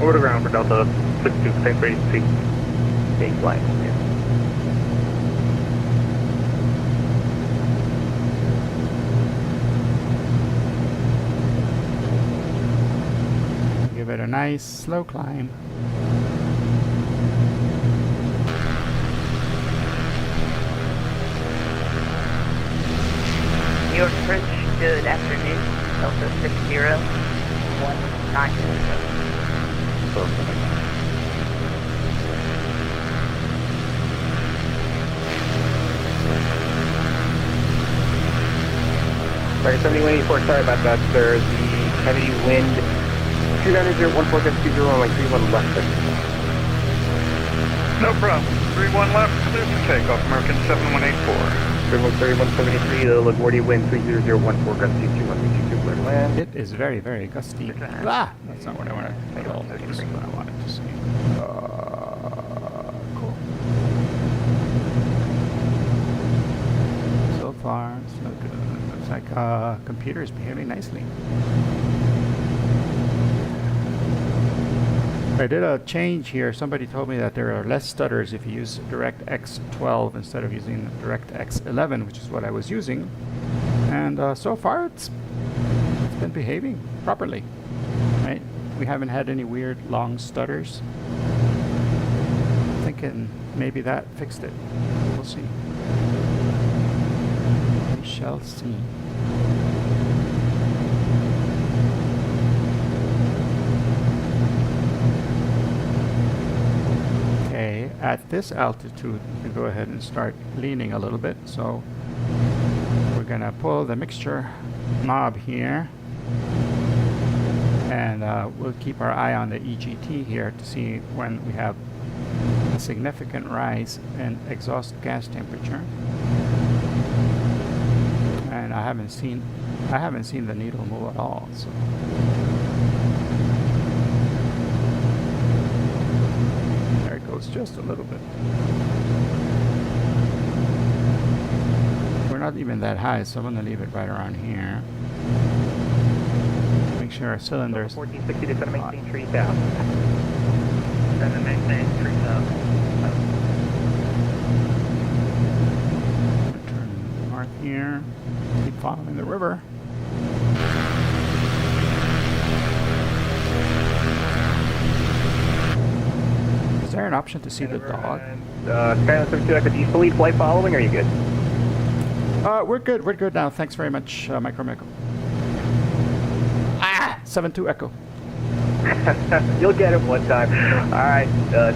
Over to ground for Delta 62, thanks for agency. Baseline. Yeah. Give it a nice slow climb. New York Bridge, good afternoon. Delta 60-190. Sorry, 7184, sorry about that, sir. The heavy wind 29014 gets 20131 left. No problem. 31 left, clear for takeoff, American 7184. 3173, the LaGuardia wind 30014 gets 22122 clear to land. It is very, very gusty. Ah! That's not what I wanted. Well, this is what I wanted to see. Cool. So far, so good. Looks like computer is behaving nicely. I did a change here. Somebody told me that there are less stutters if you use DirectX 12 instead of using DirectX 11, which is what I was using. And so far, it's been behaving properly. Right? We haven't had any weird long stutters. Thinking maybe that fixed it. We'll see. We shall see. At this altitude, we go ahead and start leaning a little bit. So we're going to pull the mixture knob here, and we'll keep our eye on the EGT here to see when we have a significant rise in exhaust gas temperature. And I haven't seen the needle move at all. So. Just a little bit. We're not even that high, so I'm going to leave it right around here. Make sure our cylinders. 1460 to center maintain 3000. Center maintain 3000. Turn north here. Keep following the river. Is there an option to see the dog? Skyline 72 Echo, do you still need flight following, or are you good? We're good. We're good now. Thanks very much, Micro Echo. Ah! 72 Echo. You'll get it one time. Alright,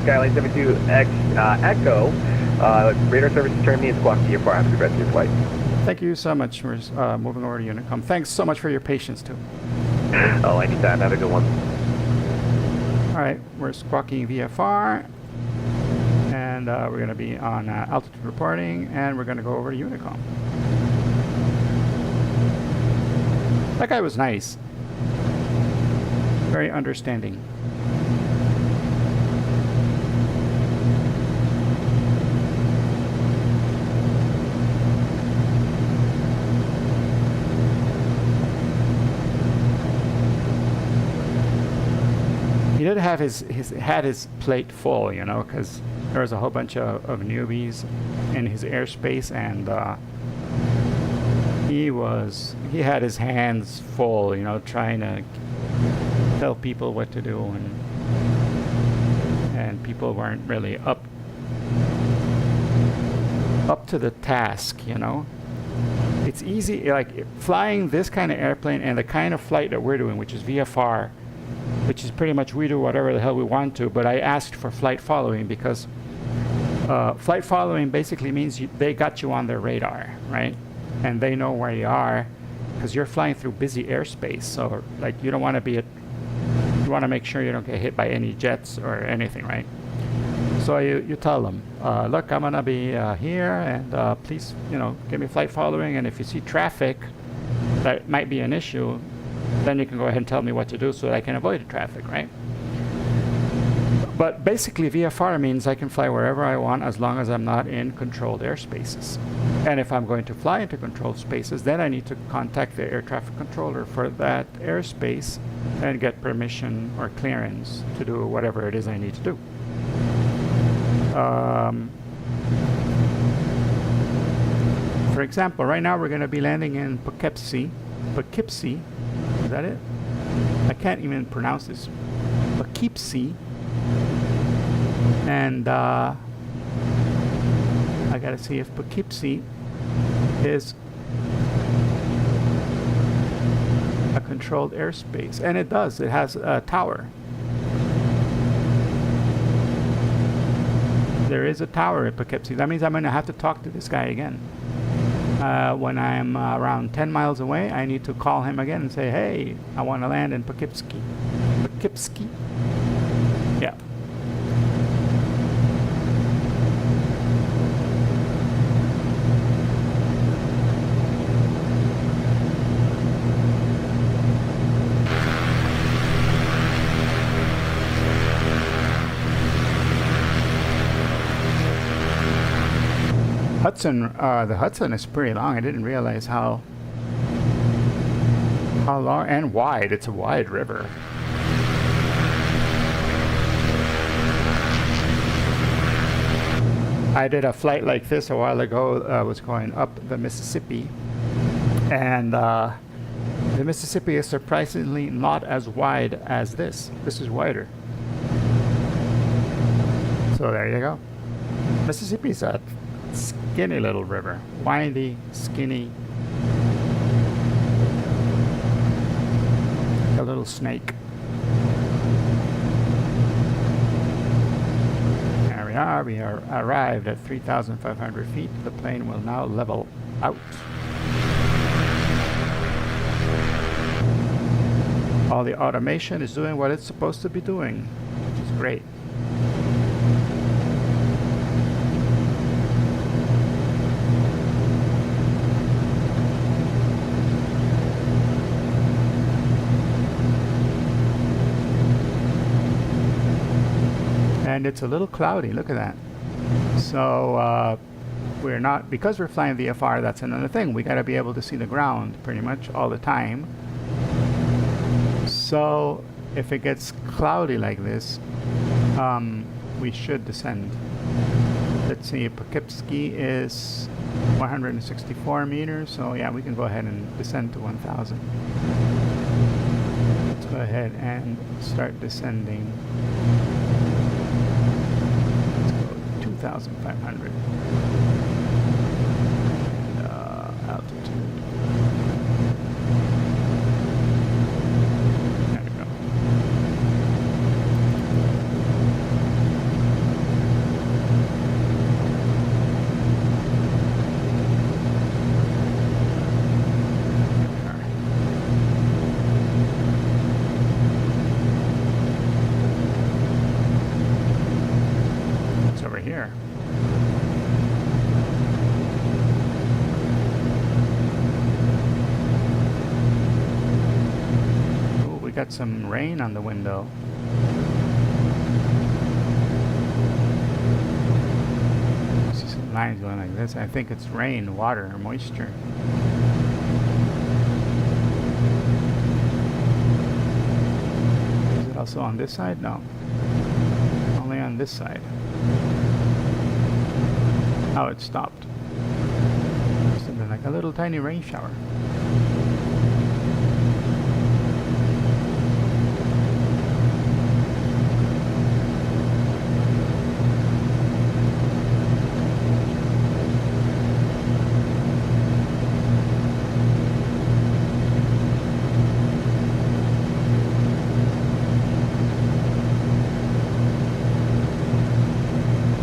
Skyline 72 Echo. Radar service is turning me and squawk to your far. Have a good rest of your flight. Thank you so much. We're moving over to Unicom. Thanks so much for your patience, too. Oh, anytime. Have a good one. Alright, we're squawking VFR, and we're going to be on altitude reporting, and we're going to go over to Unicom. That guy was nice. Very understanding. He did have his plate full, you know, because there was a whole bunch of newbies in his airspace, and he had his hands full, you know, trying to tell people what to do, and people weren't really up to the task, you know. It's easy, like flying this kind of airplane and the kind of flight that we're doing, which is VFR, which is pretty much we do whatever the hell we want to, but I asked for flight following because flight following basically means they got you on their radar, right? And they know where you are because you're flying through busy airspace. So like you don't want to you want to make sure you don't get hit by any jets or anything, right? So you tell them, look, I'm gonna be here, and please, give me flight following. And if you see traffic that might be an issue, then you can go ahead and tell me what to do so that I can avoid the traffic, right? But basically, VFR means I can fly wherever I want as long as I'm not in controlled airspaces. And if I'm going to fly into controlled spaces, then I need to contact the air traffic controller for that airspace and get permission or clearance to do whatever it is I need to do. For example, right now we're going to be landing in Poughkeepsie. Poughkeepsie, is that it? I can't even pronounce this. Poughkeepsie. And I gotta see if Poughkeepsie is a controlled airspace. And it does. It has a tower. There is a tower at Poughkeepsie. That means I'm going to have to talk to this guy again. When I'm around 10 miles away, I need to call him again and say, hey, I want to land in Poughkeepsie. Poughkeepsie? Yeah. Hudson, the Hudson is pretty long. I didn't realize how long and wide. It's a wide river. I did a flight like this a while ago. I was going up the Mississippi, and the Mississippi is surprisingly not as wide as this. This is wider. So there you go. Mississippi's a skinny little river. Windy, skinny. A little snake. There we are. We are arrived at 3,500 feet. The plane will now level out. All the automation is doing what it's supposed to be doing, which is great. And it's a little cloudy. Look at that. So we're not, because we're flying VFR, that's another thing. We got to be able to see the ground pretty much all the time. So if it gets cloudy like this, we should descend. Let's see, Poughkeepsie is 164 meters. So yeah, we can go ahead and descend to 1,000. Let's go ahead and start descending. 2,500 and altitude. There we go. What's over here? Got some rain on the window. I see some lines going like this. I think it's rain, water, or moisture. Is it also on this side? No. Only on this side. Oh, it stopped. Something like a little tiny rain shower.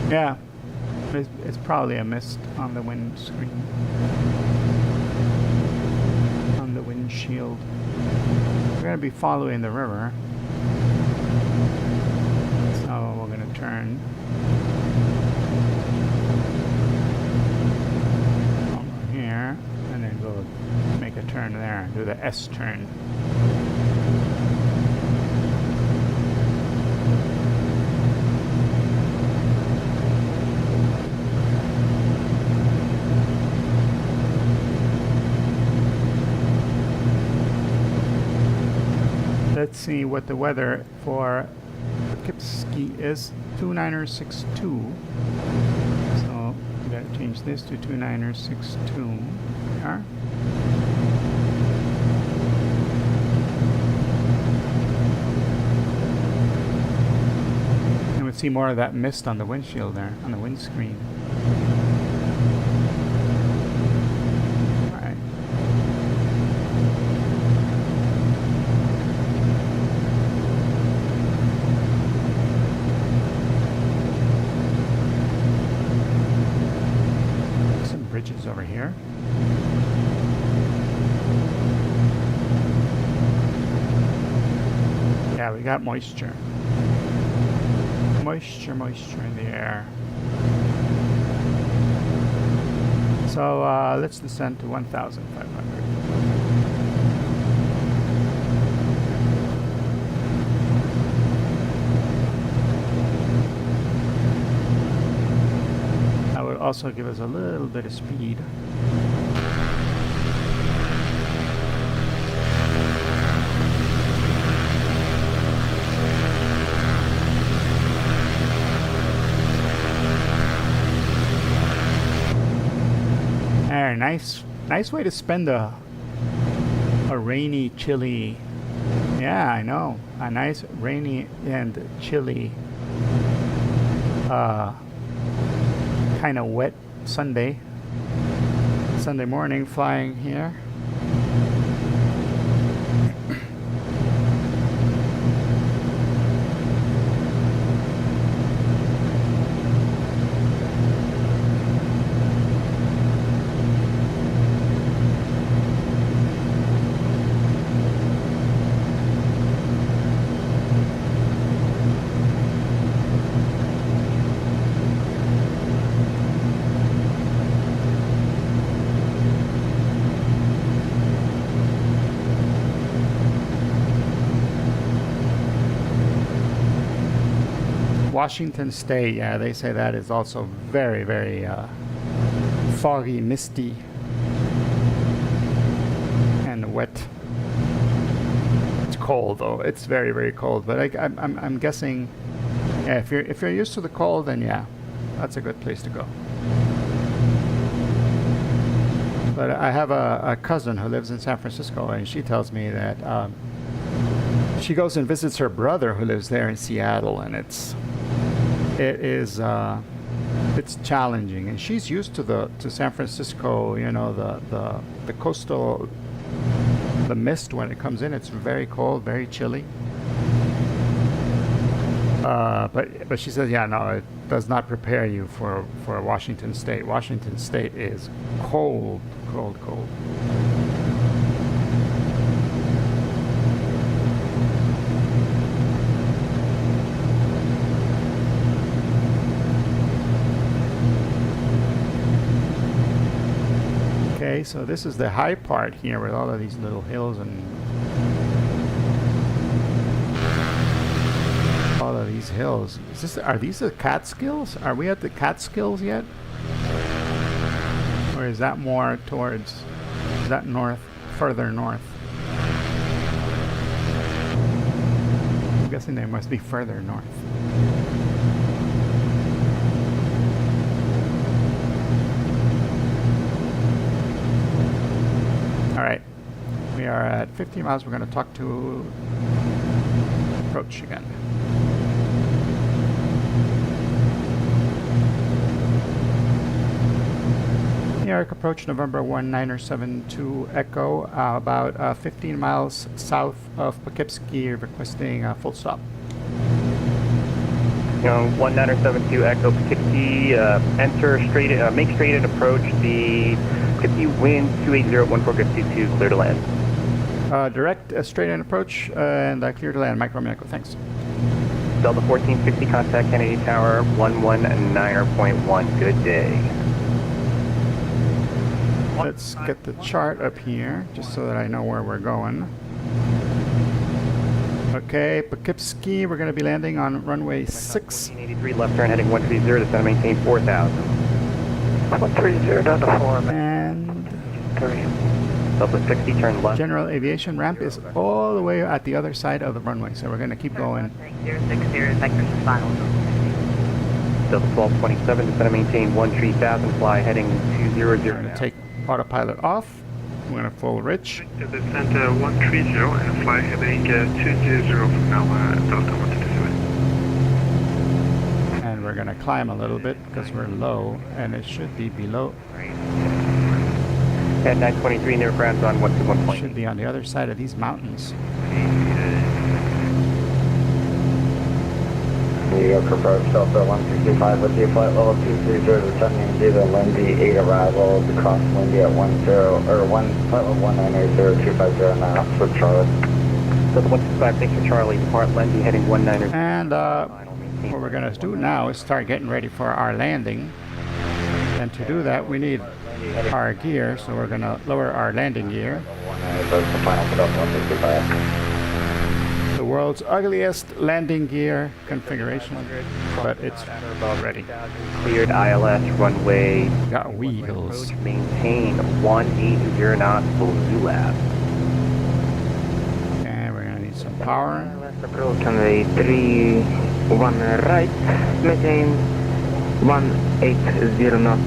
Yeah, it's probably a mist on the windscreen, on the windshield. We're going to be following the river, so we're going to turn turn there, do the S turn. Let's see what the weather for Poughkeepsie is. 2962. So we gotta change this to 2962. There we are. And we see more of that mist on the windshield there, on the windscreen. All right. Bridges over here. Yeah, we got moisture. Moisture in the air. So let's descend to 1,500. That would also give us a little bit of speed. There, nice way to spend a rainy, chilly. Yeah, I know, a nice rainy and chilly, kind of wet Sunday morning flying here. Washington State, yeah, they say that is also very, very foggy, misty, and wet. It's cold though. It's very, very cold. But I'm guessing, yeah, if you're used to the cold, then yeah, that's a good place to go. But I have a cousin who lives in San Francisco, and she tells me that she goes and visits her brother who lives there in Seattle, and it's challenging, and she's used to San Francisco, you know, the coastal, the mist when it comes in. It's very cold, very chilly. But she says, yeah, no, it does not prepare you for Washington State. Washington State is cold. Okay, so this is the high part here with all of these little hills and all of these hills. Are these the Catskills? Are we at the Catskills yet? Or is that more towards, is that north, further north? I'm guessing they must be further north. All right, we are at 50 miles. We're going to talk to approach again. New York approach November 1972 Echo, about 15 miles south of Poughkeepsie, requesting a full stop. 1972 Echo Poughkeepsie, enter straight, make straight and approach the Poughkeepsie wind 280-1452, clear to land. Direct straight in approach and clear to land. Mike Romeo Echo, thanks. Delta 1460, contact Kennedy Tower 119.1, good day. Let's get the chart up here, just so that I know where we're going. Okay, Poughkeepsie, we're going to be landing on runway 6. 1483 left turn heading 130, descend and maintain 4,000. 130 down to 4, And 3. Delta 60, turn left. general aviation ramp is all the way at the other side of the runway, so we're going to keep going. 060, vectors is final. Delta 1227, descend and maintain 13,000, fly heading 200. We're going to take autopilot off. We're going to full rich. Descent 130 and fly heading 220 from now, Delta 127. And we're going to climb a little bit because we're low, and it should be below. At 923, near ground on 121. Should be on the other side of these mountains. New York approach Delta 165 with you, flight level 230, descending due to Lindy 8 arrival, across Lindy at 10, or 1, flight level 1980, now, for Charlie. Delta 165, thanks for Charlie, depart Lindy heading 19. And what we're going to do now is start getting ready for our landing. And to do that, we need our gear, so we're going to lower our landing gear. The world's ugliest landing gear configuration, but it's ready. Cleared ILS runway. Got wheels. Maintain 180 knots full ULAB. And we're going to need some power. Approach runway 31 right, maintain 180 knots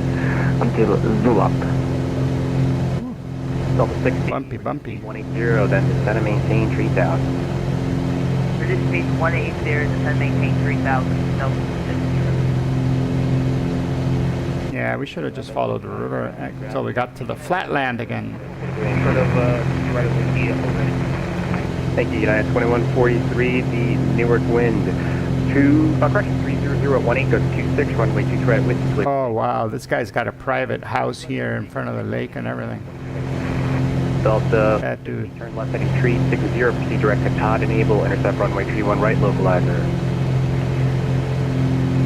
until Zulap. Delta 60. Bumpy, bumpy. 180, then descend and maintain 3,000. Reduce speed 180, descend maintain 3000, Delta 60. Yeah, we should have just followed the river until we got to the flatland again. Thank you, United 2143, the Newark wind. Correction, 300 at 18 goes 26, runway 2 right with split. Oh wow, this guy's got a private house here in front of the lake and everything. Delta, That dude. turn left heading 360, proceed direct to Todd, enable, intercept runway 31 right, localizer.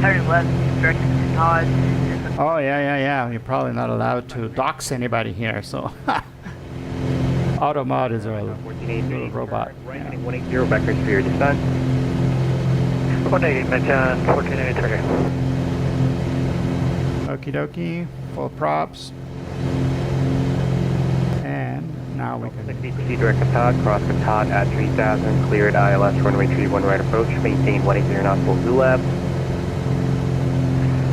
Turn left, direct to Todd. Oh yeah. You're probably not allowed to dox anybody here, so. Automod is a little robot. Right Yeah. heading 180, vectors for your descent. 180, mention 1483. Okie dokie, full props. And now we can. 60, proceed direct to Todd, cross to Todd at 3000, cleared ILS runway 31 right approach, maintain 180 knots full ULAB.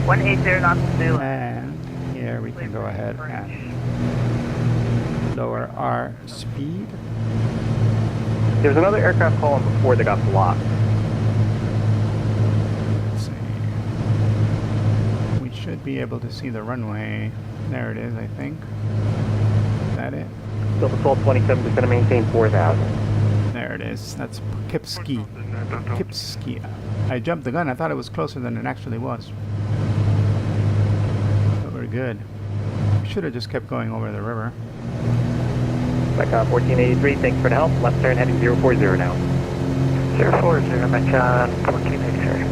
180 knots to And here we can go ahead and lower our speed. There's another aircraft column before that got blocked. Let's see. We should be able to see the runway. There it is, I think. Is that it? Delta 1227, descend and maintain 4,000. There it is. That's Poughkeepsie. Poughkeepsie. I jumped the gun. I thought it was closer than it actually was. But we're good. We should have just kept going over the river. Mecca 1483, thanks for the help. Left turn heading 040 now. 040, mention 1483.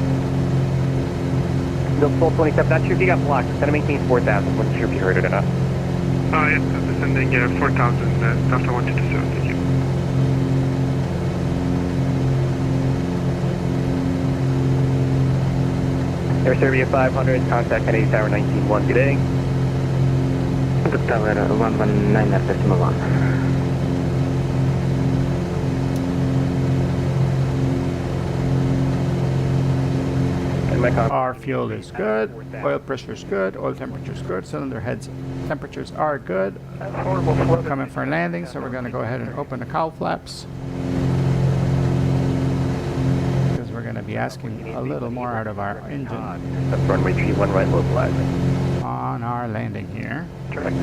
Delta 1227, not sure if you got blocked. Descend and maintain 4,000. Wasn't sure if you heard it or not. Yes, descending 4,000, Delta 127, thank you. Air Serbia 500, contact Kennedy Tower 19-1, good day. Good tower 119 at decimal 1. And Mecca. Our fuel is good. Oil pressure is good. Oil temperature is good. Cylinder heads temperatures are good. We're coming for landing, so we're going to go ahead and open the cowl flaps. Because we're going to be asking a little more out of our engine That's runway 31 right, localizing. on our landing here. Direct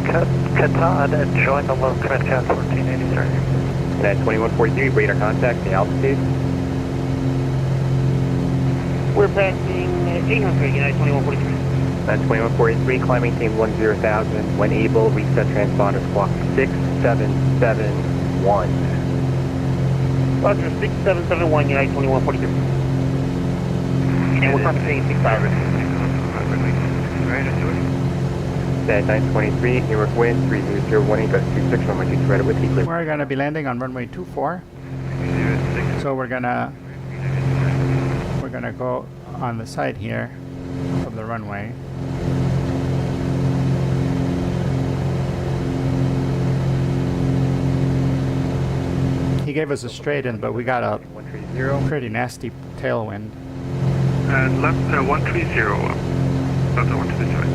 Todd and join the low mention 1483. United 2143, radar contact, the altitude. We're passing 800, United 2143. United 2143, climb maintain 10,000. When able, reset transponder squawk 6771. Roger, 6771, United 2143. And we're crossing 6500. Right into it. At 923, New York wind 3018, gust 26, runway 23 right with clear. We're gonna be landing on runway 24. So we're gonna go on the side here of the runway. He gave us a straight in, but we got a 130. pretty nasty tailwind. Left 130. Delta 1 to the side.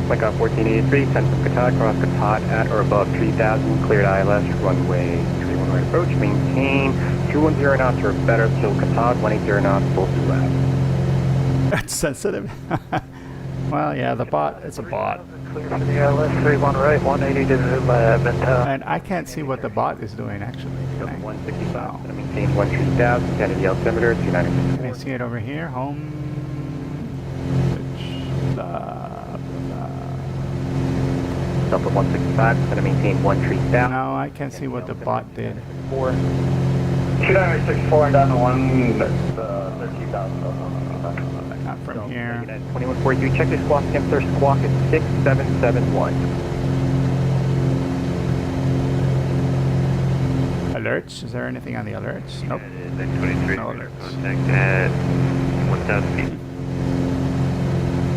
Mike 1483, send from Qatar, cross Qatar at or above 3000, cleared ILS, runway 31 right approach, maintain 210 knots or better till Qatar, 180 knots, full to left. That's sensitive. Well, yeah, the bot, it's a bot. Clear for the ILS, 31 right, 180 to the lab, and And I can't see what the bot is doing, actually. Can I? 165, gonna maintain 13000, Kennedy altimeter, 296. Can I see it over here? Home. Delta 165, gonna maintain 13000. No, I can't see what the bot did. 2964 and down to 13,000. Not from here. 2143, check your squawk temp, sir. Squawk is 6771. Alerts? Is there anything on the alerts? Nope. 923, No alerts. contact at 1000 feet.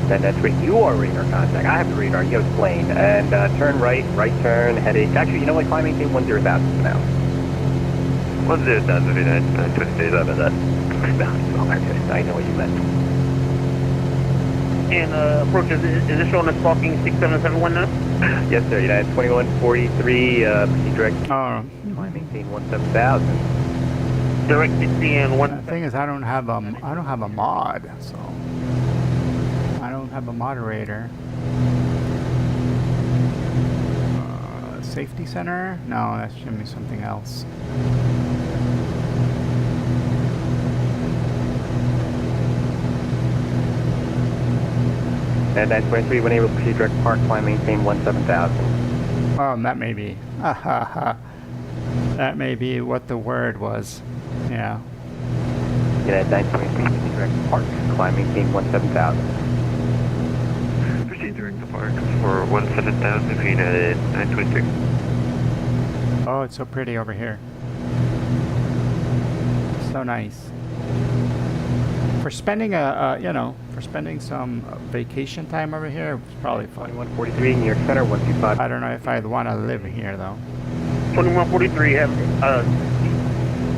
Then that's where you are radar contact. I have the radar, you have the plane. And turn right, right turn, headache. Actually, you know what? Climb maintain 10,000 for now. 10,000 feet, 923, that. I know what you meant. And approach, is this showing us stalking 6771 now? Yes, sir. United 2143, proceed direct. Oh, Climb maintain 17,000. Direct 60 and the 1. thing is, I don't have a mod, so I don't have a moderator. Safety center? No, that should be something else. And 923, when able to proceed direct park, climb maintain 17,000. Oh, that may be. That may be what the word was. Yeah. United 923, proceed direct park, climb maintain 17,000. Proceed direct to park for 17,000 feet at 923. Oh, it's so pretty over here. So nice. For spending for spending some vacation time over here, it's probably fun. 2143, New York Center, 125. I don't know if I'd want to live here though. 2143 have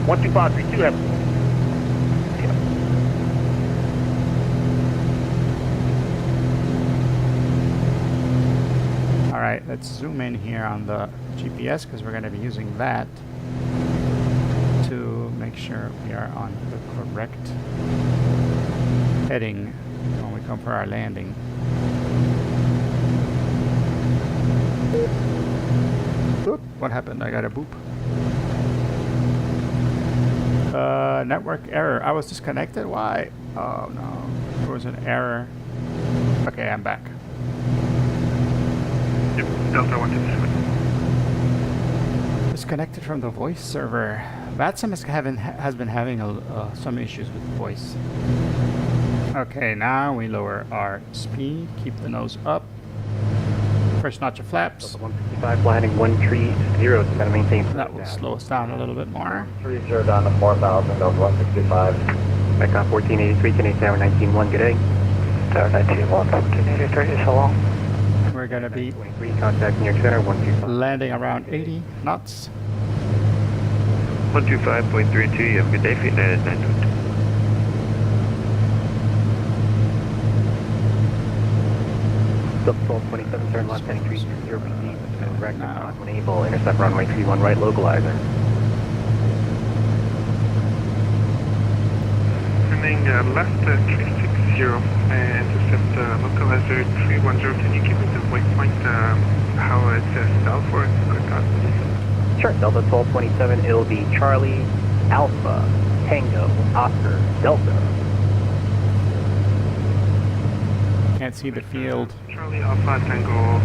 12532 have. All right, let's zoom in here on the GPS because we're going to be using that to make sure we are on the correct heading when we come for our landing. Oop, what happened? I got a boop. Network error. I was disconnected? Why? Oh no, there was an error. Okay, I'm back. Yep, Delta 1 to the side. Disconnected from the voice server. VATSIM has been having some issues with voice. Okay, now we lower our speed, keep the nose up. First notch of flaps. 155, landing 130, it's going to maintain. That will slow us down a little bit more. 30 down to 4,000, Delta 165. Mecca 1483, Canadian Tower 191, good day. Tower 921, 1483, so long. We're going to be 23, contact New York Center, 125. landing around 80 knots. 125.32, you have a good day, feet at 923. Delta 1227, turn left, heading 330, proceed. Direct on when able, intercept runway 31 right, localizer. Turning left 360, intercept localizer 310. Can you give me the waypoint, how it's spelled for it? Sure, Delta 1227, it'll be Charlie, Alpha, Tango, Oscar, Delta. Can't see the field, Charlie Alpha Tango.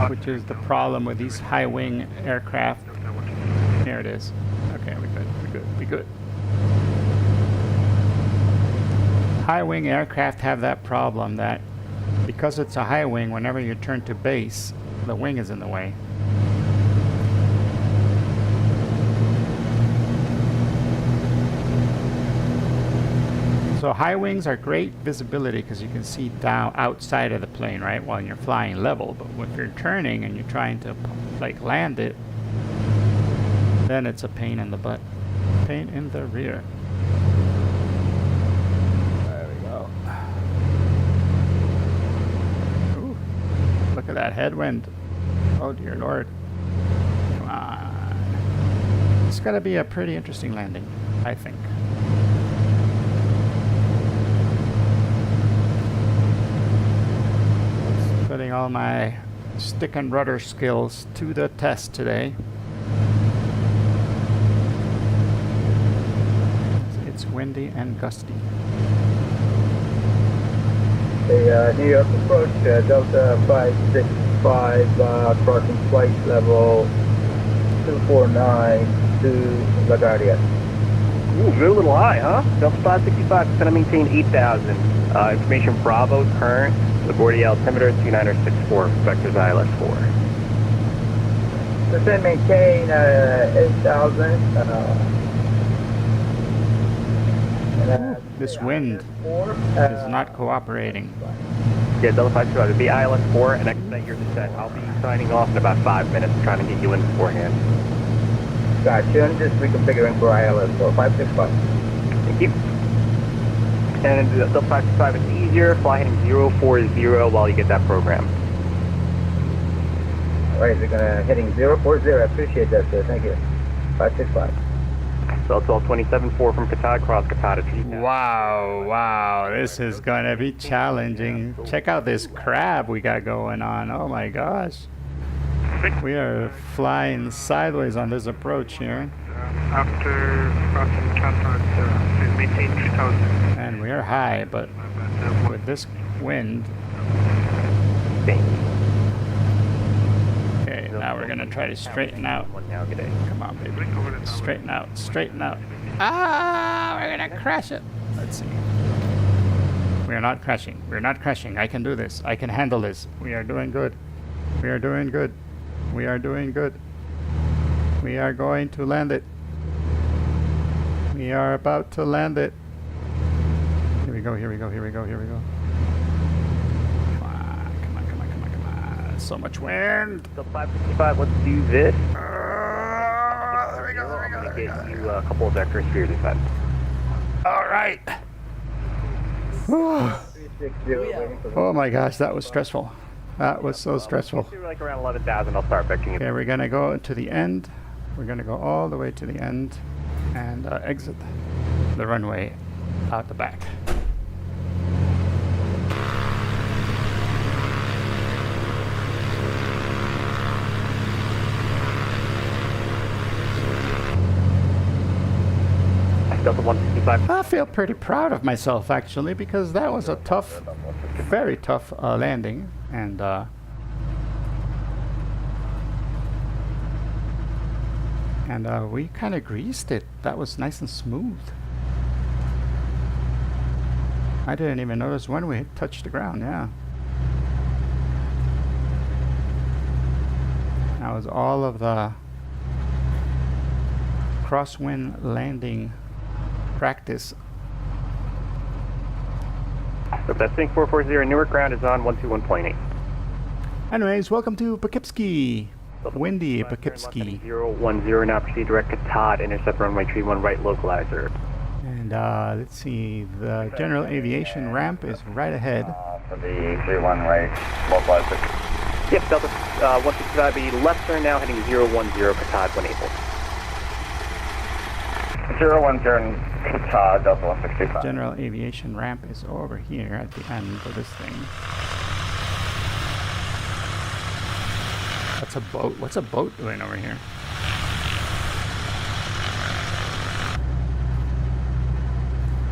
which is the problem with these high wing aircraft. Here it is. Okay, we're good. High wing aircraft have that problem that because it's a high wing, whenever you turn to base, the wing is in the way. So high wings are great visibility because you can see down outside of the plane, right, while you're flying level. But if you're turning and you're trying to like land it, then it's a pain in the butt. Pain in the rear. There we go. Ooh, look at that headwind. Oh dear Lord. Come on. It's gonna be a pretty interesting landing, I think. Putting all my stick and rudder skills to the test today. It's windy and gusty. The New York approach, Delta 565, crossing flight level 249 to LaGuardia. Ooh, you're a little high, huh? Delta 565, gonna maintain 8,000. Information Bravo current. LaGuardia altimeter 2964, vectors ILS4. Descend, maintain 8,000. This wind is not cooperating. Yeah, Delta 565, it'll be ILS4 and expedite your descent. I'll be signing off in about 5 minutes, trying to get you in beforehand. Gotcha, I'm just reconfiguring for ILS4, 565. Thank you. And Delta 565 is easier, fly heading 040 while you get that program. Alright, we're gonna heading 040, I appreciate that, sir, thank you. 565. So 1227.4 from Qatar, cross Qatar to T-Town. Wow, this is gonna be challenging. Check out this crab we got going on. Oh my gosh. We are flying sideways on this approach here. After crossing Qatar, please maintain 3000. And we are high, but with this wind. Okay, now we're gonna try to straighten out. Come on, baby. Straighten out, straighten out. Ah, we're gonna crash it. Let's see. We are not crashing. We're not crashing. I can do this. I can handle this. We are doing good. We are doing good. We are doing good. We are going to land it. We are about to land it. Here we go, here we go, here we go, here we go. Come on, come on, come on, come on, come on. So much wind. Delta 565, let's do this. There we go, there we go, I'm there gonna we get go. you a couple of vector spheres inside. All right. Whew. Oh my gosh, that was stressful. That was so stressful. Like around 11,000, I'll start vectoring it. Okay, we're gonna go to the end. We're gonna go all the way to the end and exit the runway out the back. Delta 165. I feel pretty proud of myself actually because that was a tough, very tough landing, and we kind of greased it. That was nice and smooth. I didn't even notice when we touched the ground. Yeah, that was all of the crosswind landing practice. So Besting 440, Newark ground is on 121.8. Anyways, welcome to Poughkeepsie. Windy Poughkeepsie. 010, now proceed direct Qatar, intercept runway 31 right localizer. And let's see, the general aviation ramp is right ahead. For the 31 right, localizer. Yep, Delta 165, be left turn now, heading 010, Qatar 184. 010 Qatar, Delta 165. General aviation ramp is over here at the end of this thing. What's a boat? What's a boat doing over here?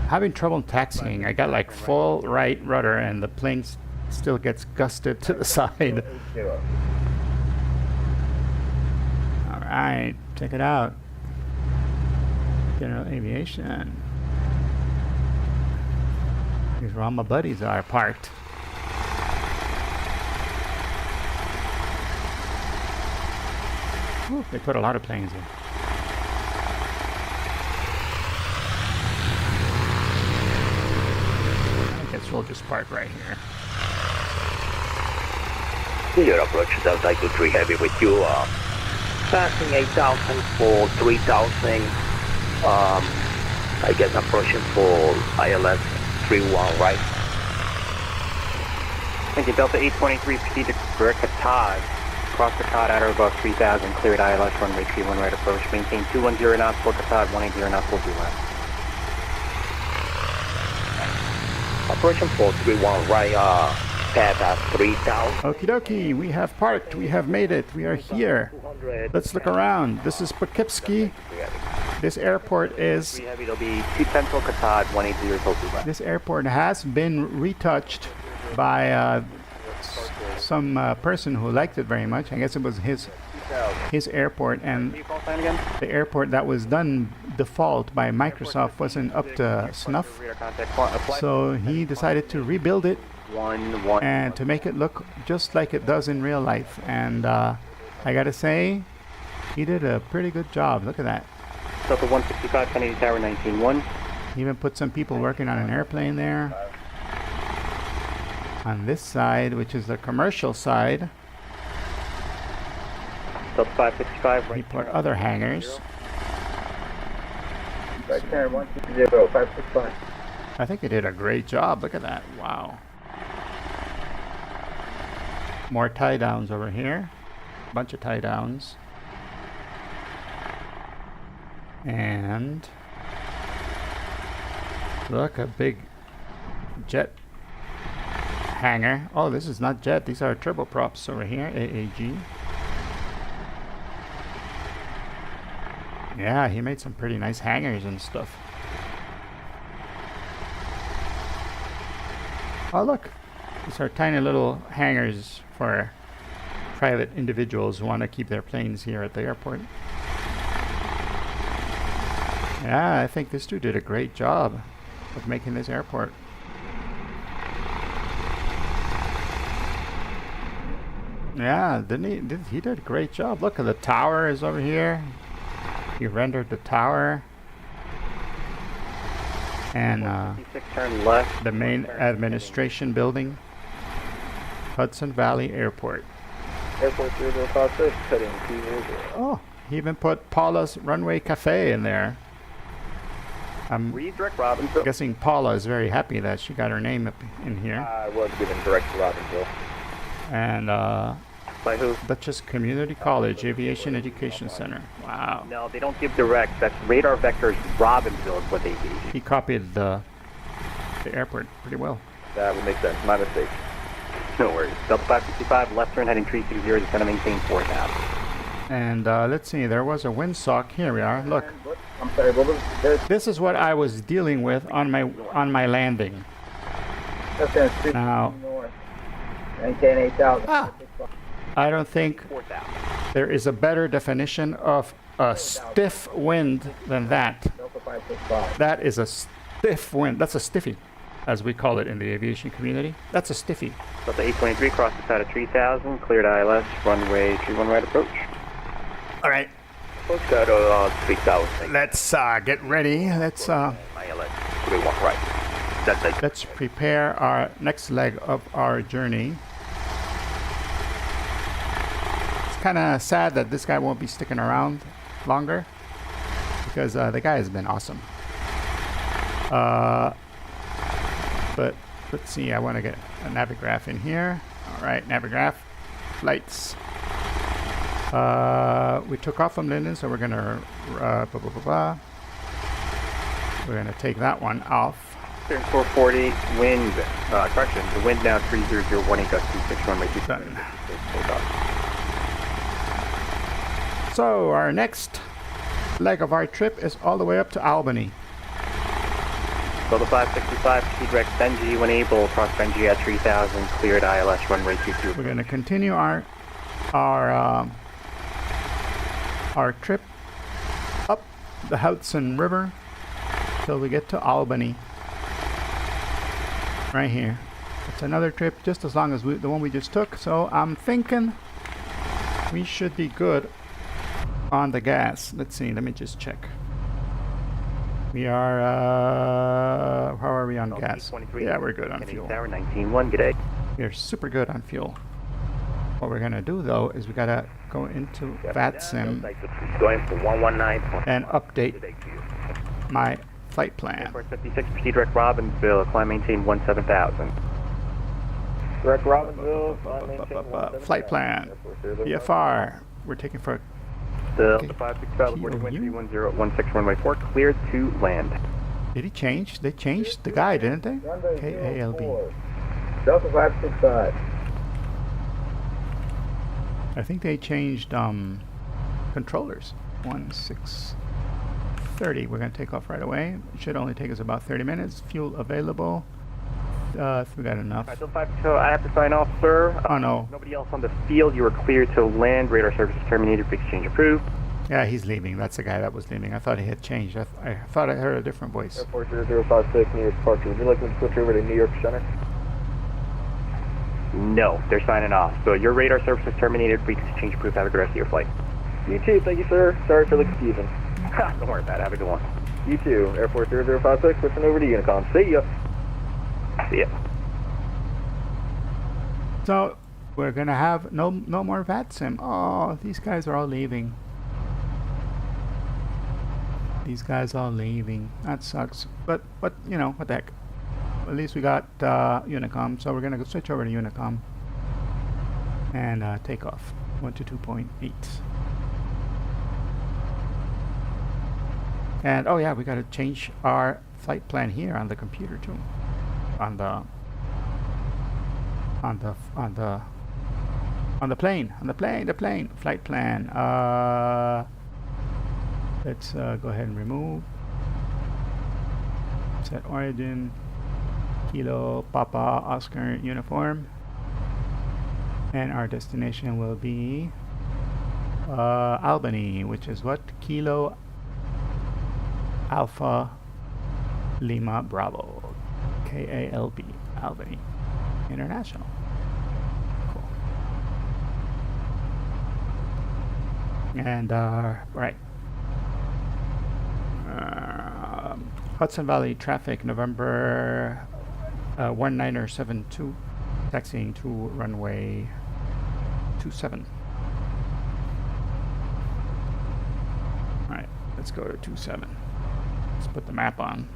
Having trouble taxiing. I got like full right rudder and the plane still gets gusted to the side. Alright, check it out. General aviation. Here's where all my buddies are parked. Ooh, they put a lot of planes in. I guess we'll just park right here. Clear approach Delta 23 Heavy with you. Passing 8,000 for 3,000. I guess approaching for ILS 31, right? Thank you, Delta 823, proceed to Burkatad. Cross Burkatad at or above 3,000, cleared ILS, runway 31 right approach. Maintain 210 knots, Burkatad, 180 knots, will be left. Approaching for 31, right, pad at 3,000. Okie dokie, we have parked, we have made it, we are here. Let's look around. This is Poughkeepsie. This airport is... 3 Heavy, it'll be 210 Burkatad, 180 will be left. This airport has been retouched by some person who liked it very much. I guess it was his airport, and the airport that was done default by Microsoft wasn't up to snuff, so he decided to rebuild it and to make it look just like it does in real life. And I gotta say, he did a pretty good job. Look at that. Delta 165, 1080 Tower 19-1. He even put some people working on an airplane there. On this side, which is the commercial side, Delta 565, he put other hangars. Right there, 160, 565. I think he did a great job. Look at that. Wow. More tie downs over here. Bunch of tie downs. And look, a big jet hangar. Oh, this is not jet. These are turboprops over here. AAG. Yeah, he made some pretty nice hangars and stuff. Oh, look. These are tiny little hangars for private individuals who want to keep their planes here at the airport. Yeah, I think this dude did a great job of making this airport. Yeah, didn't he? He did a great job. Look at the tower is over here. He rendered the tower. And turn left. the main administration building. Hudson Valley Airport. Airport 3056, heading 200. Oh, he even put Paula's Runway Cafe in there. I'm Redirect Robbinsville. guessing Paula is very happy that she got her name up in here. I was given direct to Robbinsville. And By who? Dutchess Community College Aviation Education Center. Wow. No, they don't give direct. That's radar vectors Robbinsville is what they do. He copied the airport pretty well. That would make sense. My mistake. No worries. Delta 565, left turn heading 360, descend and maintain 4,000. And let's see, there was a windsock. Here we are. Look, I'm sorry, what was this? this is what I was dealing with on my landing. That's Now, north. Maintain 8,000. I don't think 4,000. there is a better definition of a stiff wind than that. Delta 565. That is a stiff wind. That's a stiffy, as we call it in the aviation community. That's a stiffy. Delta 823, cross the side of 3,000, cleared ILS, runway 31 right approach. All right, Approach got 3,000. let's get ready. Let's ILS 31, right. That's it. let's prepare our next leg of our journey. It's kind of sad that this guy won't be sticking around longer because the guy has been awesome. But let's see, I want to get a navigraph in here. All right, navigraph, lights. We took off from Linden, so we're gonna we're gonna take that one off. Turn 440, wind, correction, the wind now 3001, gust 26, runway 27. Done. So our next leg of our trip is all the way up to Albany. Delta 565, proceed direct Benji when able, cross Benji at 3000, cleared ILS, runway 22. We're gonna continue our trip up the Hudson River till we get to Albany. Right here. It's another trip just as long as the one we just took, so I'm thinking we should be good on the gas. Let's see. Let me just check. We are. How are we on gas? Yeah, we're good on fuel. Tower 19-1, good day. We're super good on fuel. What we're gonna do though is we gotta go into VATSIM Going for 119. and update my flight plan. Airport 56, proceed direct Robbinsville, climb maintain 17,000. Direct Robbinsville, climb maintain 17,000. Flight plan. VFR. We're taking for The Okay. 56,000, KPOU? 4310, runway 4, cleared to land. Did he change? They changed the guy, didn't they? KALB. Delta 565. I think they changed controllers. 1630. We're gonna take off right away. It should only take us about 30 minutes. Fuel available. We got enough. Delta 560, I have to sign off, sir. Oh no. Nobody else on the field. You are cleared to land. Radar services terminated. Exchange approved. Yeah, he's leaving. That's the guy that was leaving. I thought he had changed. I thought I heard a different voice. Airport 0056, New York departure. Would you like me to switch over to New York Center? No, they're signing off. So your radar services terminated. Exchange approved. Have a good rest of your flight. You too, thank you, sir. Sorry for the confusion. Don't worry about it. Have a good one. You too. Airport 0056, switching over to Unicom. See ya. See ya. So we're gonna have no more VATSIM. Oh, these guys are all leaving. These guys are leaving. That sucks. But you know, what the heck. At least we got Unicom, so we're gonna go switch over to Unicom and take off. 122.8. And oh yeah, we gotta change our flight plan here on the computer too. On the plane. Flight plan. Let's go ahead and remove. Set origin. Kilo Papa Oscar uniform. And our destination will be Albany, which is what? Kilo Alpha Lima Bravo. KALB. Albany International. Cool. And right. Hudson Valley traffic, November 1972, taxiing to runway 27. Alright, let's go to 27. Let's put the map on.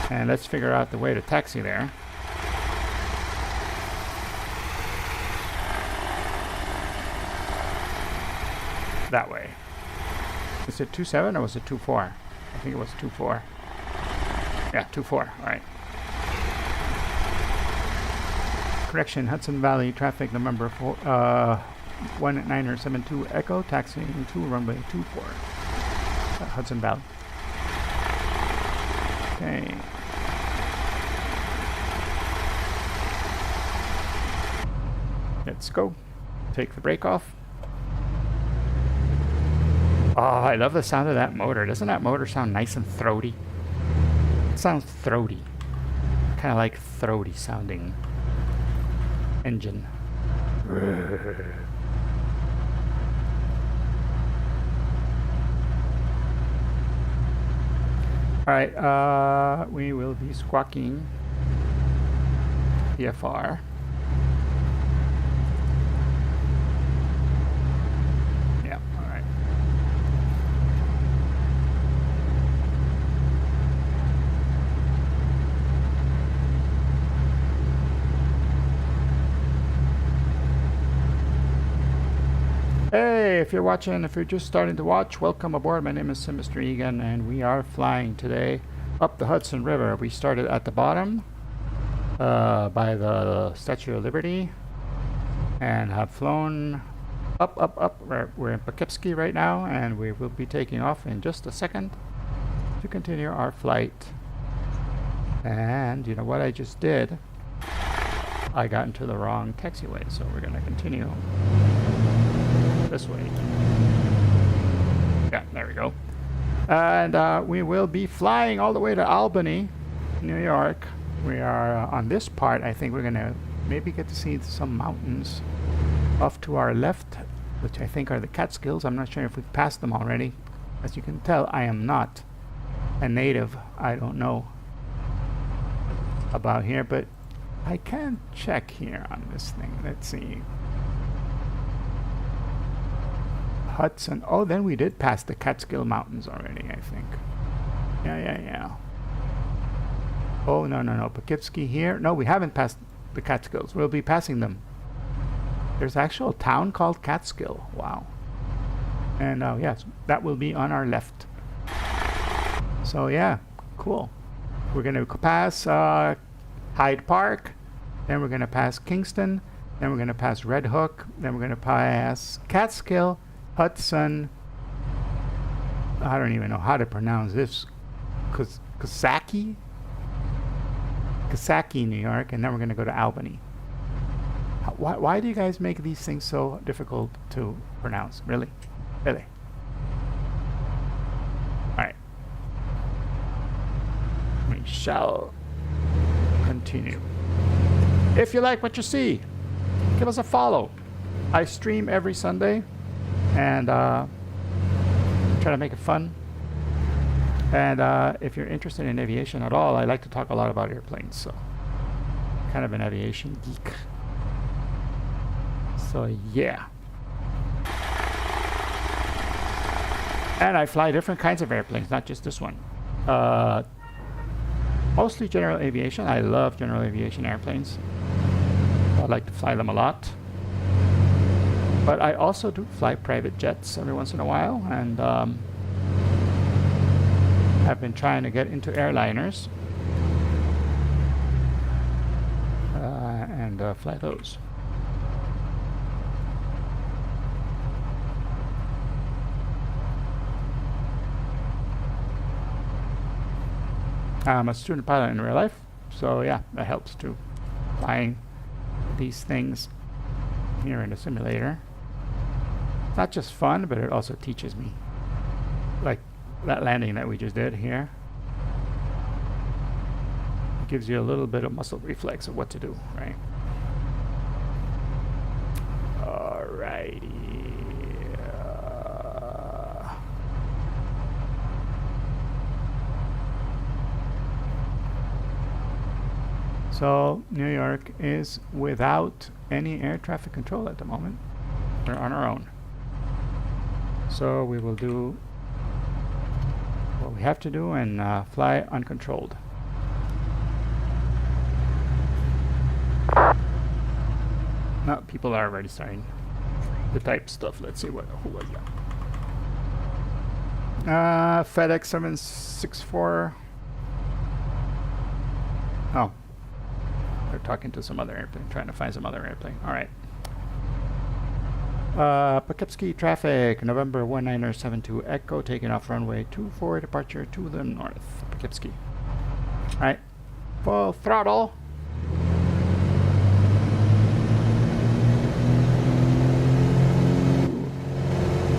And let's figure out the way to taxi there. That way. Is it 27 or was it 24? I think it was 24. Yeah, 24. All right. Correction, Hudson Valley traffic November 1972 Echo, taxiing to runway 24. Hudson Valley. Okay. Let's go. Take the brake off. Oh, I love the sound of that motor. Doesn't that motor sound nice and throaty? It sounds throaty. Kind of like throaty sounding engine. Alright, we will be squawking VFR. Yeah, alright. Hey, if you're watching, if you're just starting to watch, welcome aboard. My name is Mr. Egan, and we are flying today up the Hudson River. We started at the bottom by the Statue of Liberty and have flown up. We're in Poughkeepsie right now, and we will be taking off in just a second to continue our flight. And you know what I just did? I got into the wrong taxiway, so we're going to continue this way. Yeah, there we go. And we will be flying all the way to Albany, New York. We are on this part. I think we're gonna maybe get to see some mountains off to our left which I think are the Catskills. I'm not sure if we've passed them already. As you can tell, I am not a native. I don't know about here, but I can check here on this thing. Let's see. Hudson. Oh, then we did pass the Catskill Mountains already, I think. Yeah. Oh, no. Poughkeepsie here. No, we haven't passed the Catskills. We'll be passing them. There's actually a town called Catskill. Wow. And yes, that will be on our left. So yeah, cool. We're going to pass Hyde Park. Then we're going to pass Kingston. Then we're going to pass Red Hook. Then we're going to pass Catskill, Hudson. I don't even know how to pronounce this. Coxsackie, New York. And then we're going to go to Albany. Why do you guys make these things so difficult to pronounce? Really? Alright. We shall continue. If you like what you see, give us a follow. I stream every Sunday and try to make it fun. And if you're interested in aviation at all, I like to talk a lot about airplanes, so kind of an aviation geek. So yeah. And I fly different kinds of airplanes, not just this one. Mostly general aviation. I love general aviation airplanes. I like to fly them a lot. But I also do fly private jets every once in a while, and I've been trying to get into airliners and fly those. I'm a student pilot in real life, so yeah, that helps too. Flying these things here in the simulator. It's not just fun, but it also teaches me. Like that landing that we just did here. It gives you a little bit of muscle reflex of what to do, right? Alrighty. So New York is without any air traffic control at the moment. We're on our own. So we will do what we have to do and fly uncontrolled. Now people are already starting to type stuff. Let's see who was that? FedEx 764. Oh. They're talking to some other airplane, trying to find some other airplane. All right. Poughkeepsie traffic, November 1972 Echo, taking off runway 24, departure to the north. Poughkeepsie. All right. Full throttle.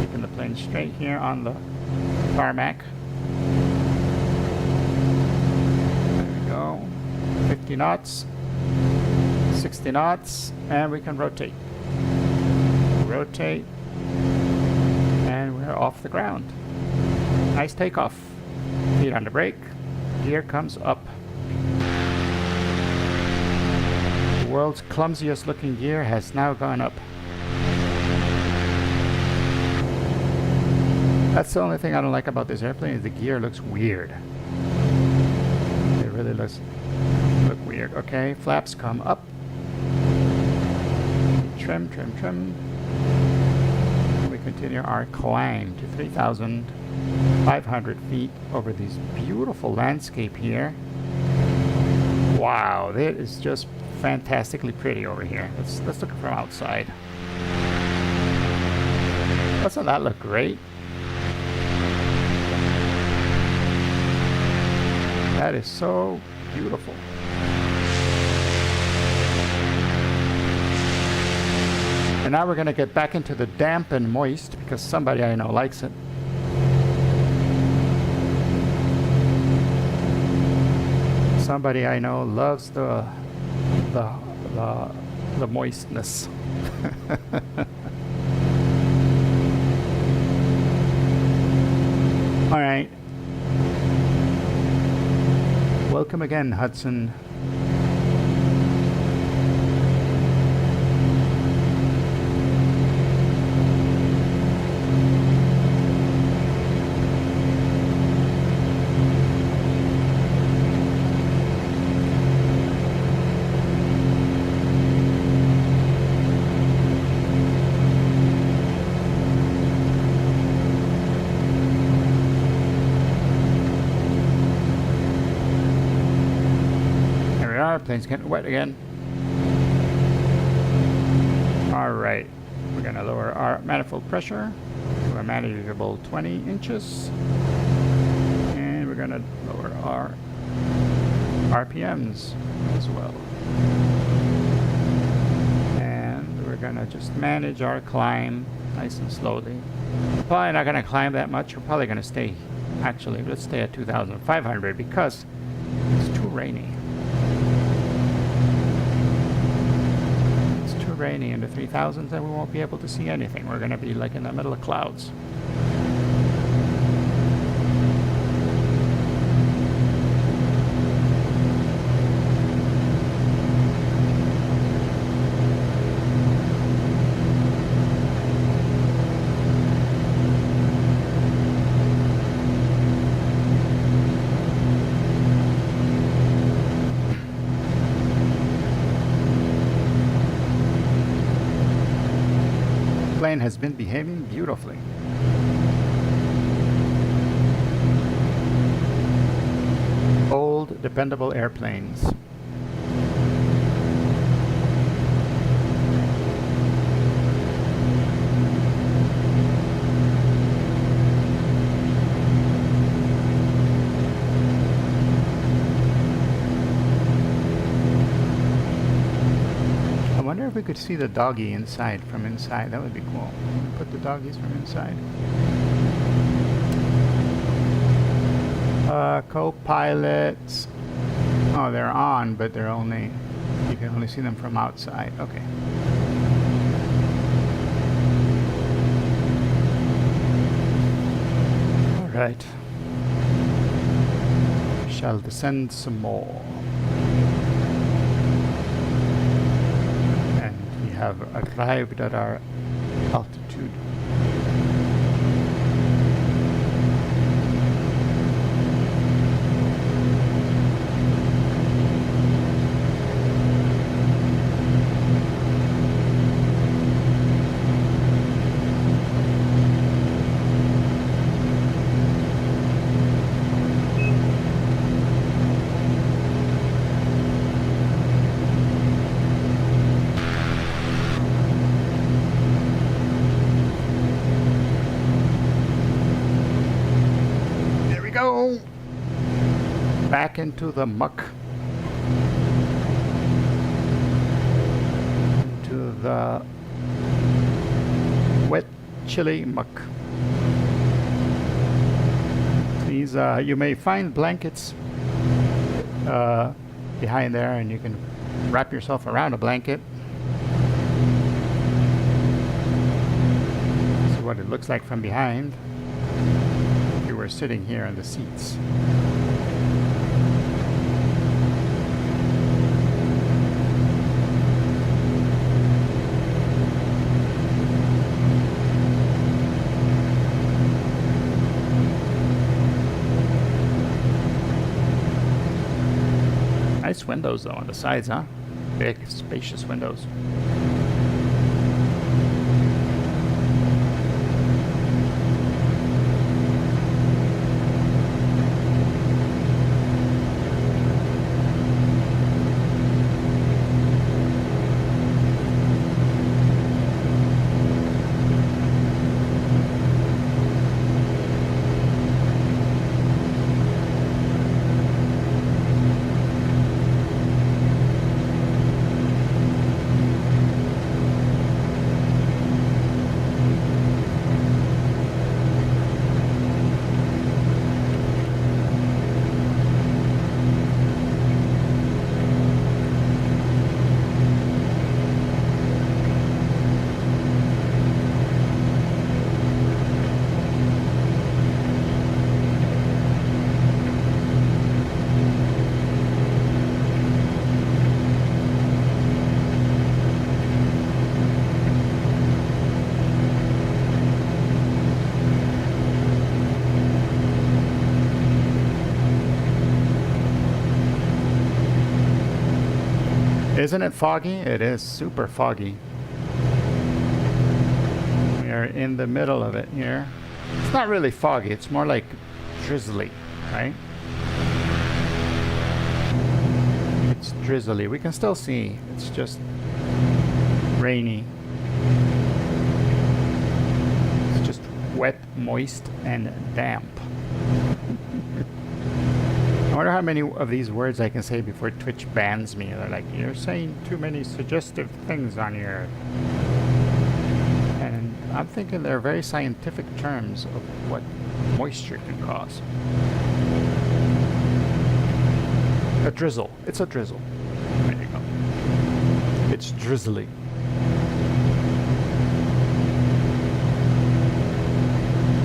Keeping the plane straight here on the tarmac. There we go. 50 knots. 60 knots, and we can rotate, and we're off the ground. Nice takeoff. Feet on the brake, gear comes up. The world's clumsiest looking gear has now gone up. That's the only thing I don't like about this airplane, is the gear looks weird. It really look weird. Okay, flaps come up. Trim. We continue our climb to 3,500 feet over this beautiful landscape here. Wow, that is just fantastically pretty over here. Let's look from outside. Doesn't that look great? That is so beautiful. And now we're going to get back into the damp and moist because somebody I know likes it. Somebody I know loves the moistness. Welcome again, Hudson. Plane's getting wet again. Alright, we're going to lower our manifold pressure to a manageable 20 inches. And we're going to lower our RPMs as well. And we're going to just manage our climb nice and slowly. We're probably not going to climb that much. We're probably going to stay, actually, let's stay at 2,500 because it's too rainy. Rainy in the 3000s and we won't be able to see anything. We're going to be like in the middle of clouds. Plane has been behaving beautifully. Old, dependable airplanes. I wonder if we could see the doggy inside from inside. That would be cool. Put the doggies from inside. Co-pilots. Oh, they're on, but they're only, you can only see them from outside. Okay. All right. Shall descend some more. Have arrived at our altitude. Back into the muck. Into the wet, chilly muck. These, you may find blankets behind there, and you can wrap yourself around a blanket. This is what it looks like from behind. If you were sitting here in the seats. Nice windows though on the sides, huh? Big, spacious windows. Isn't it foggy? It is super foggy. We are in the middle of it here. It's not really foggy, it's more like drizzly, right? It's drizzly. We can still see. It's just rainy. It's just wet, moist, and damp. I wonder how many of these words I can say before Twitch bans me. They're like, you're saying too many suggestive things on here. And I'm thinking they're very scientific terms of what moisture can cause. A drizzle. It's a drizzle. There you go. It's drizzly.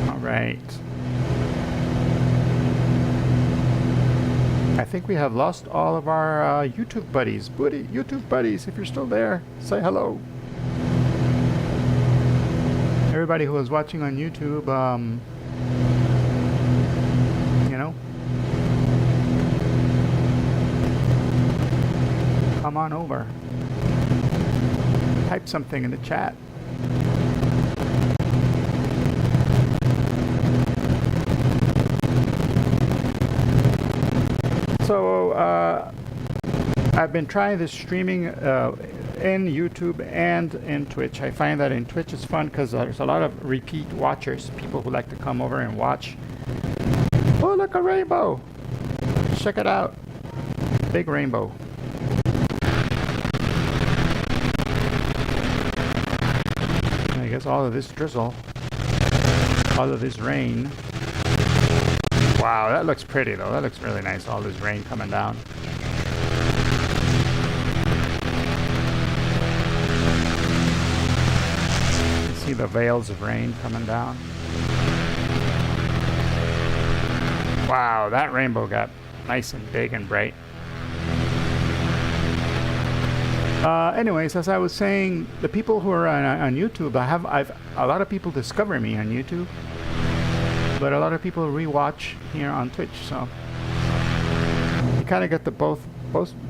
All right. I think we have lost all of our YouTube buddies. YouTube buddies, if you're still there, say hello. Everybody who is watching on YouTube, you know, come on over. Type something in the chat. So I've been trying this streaming in YouTube and in Twitch. I find that in Twitch it's fun because there's a lot of repeat watchers, people who like to come over and watch. Oh, look, a rainbow! Check it out. Big rainbow. I guess all of this drizzle, all of this rain. Wow, that looks pretty though. That looks really nice. All this rain coming down. You see the veils of rain coming down. Wow, that rainbow got nice and big and bright. Anyways, as I was saying, the people who are on YouTube, I've a lot of people discover me on YouTube. But a lot of people rewatch here on Twitch, so you kind of get the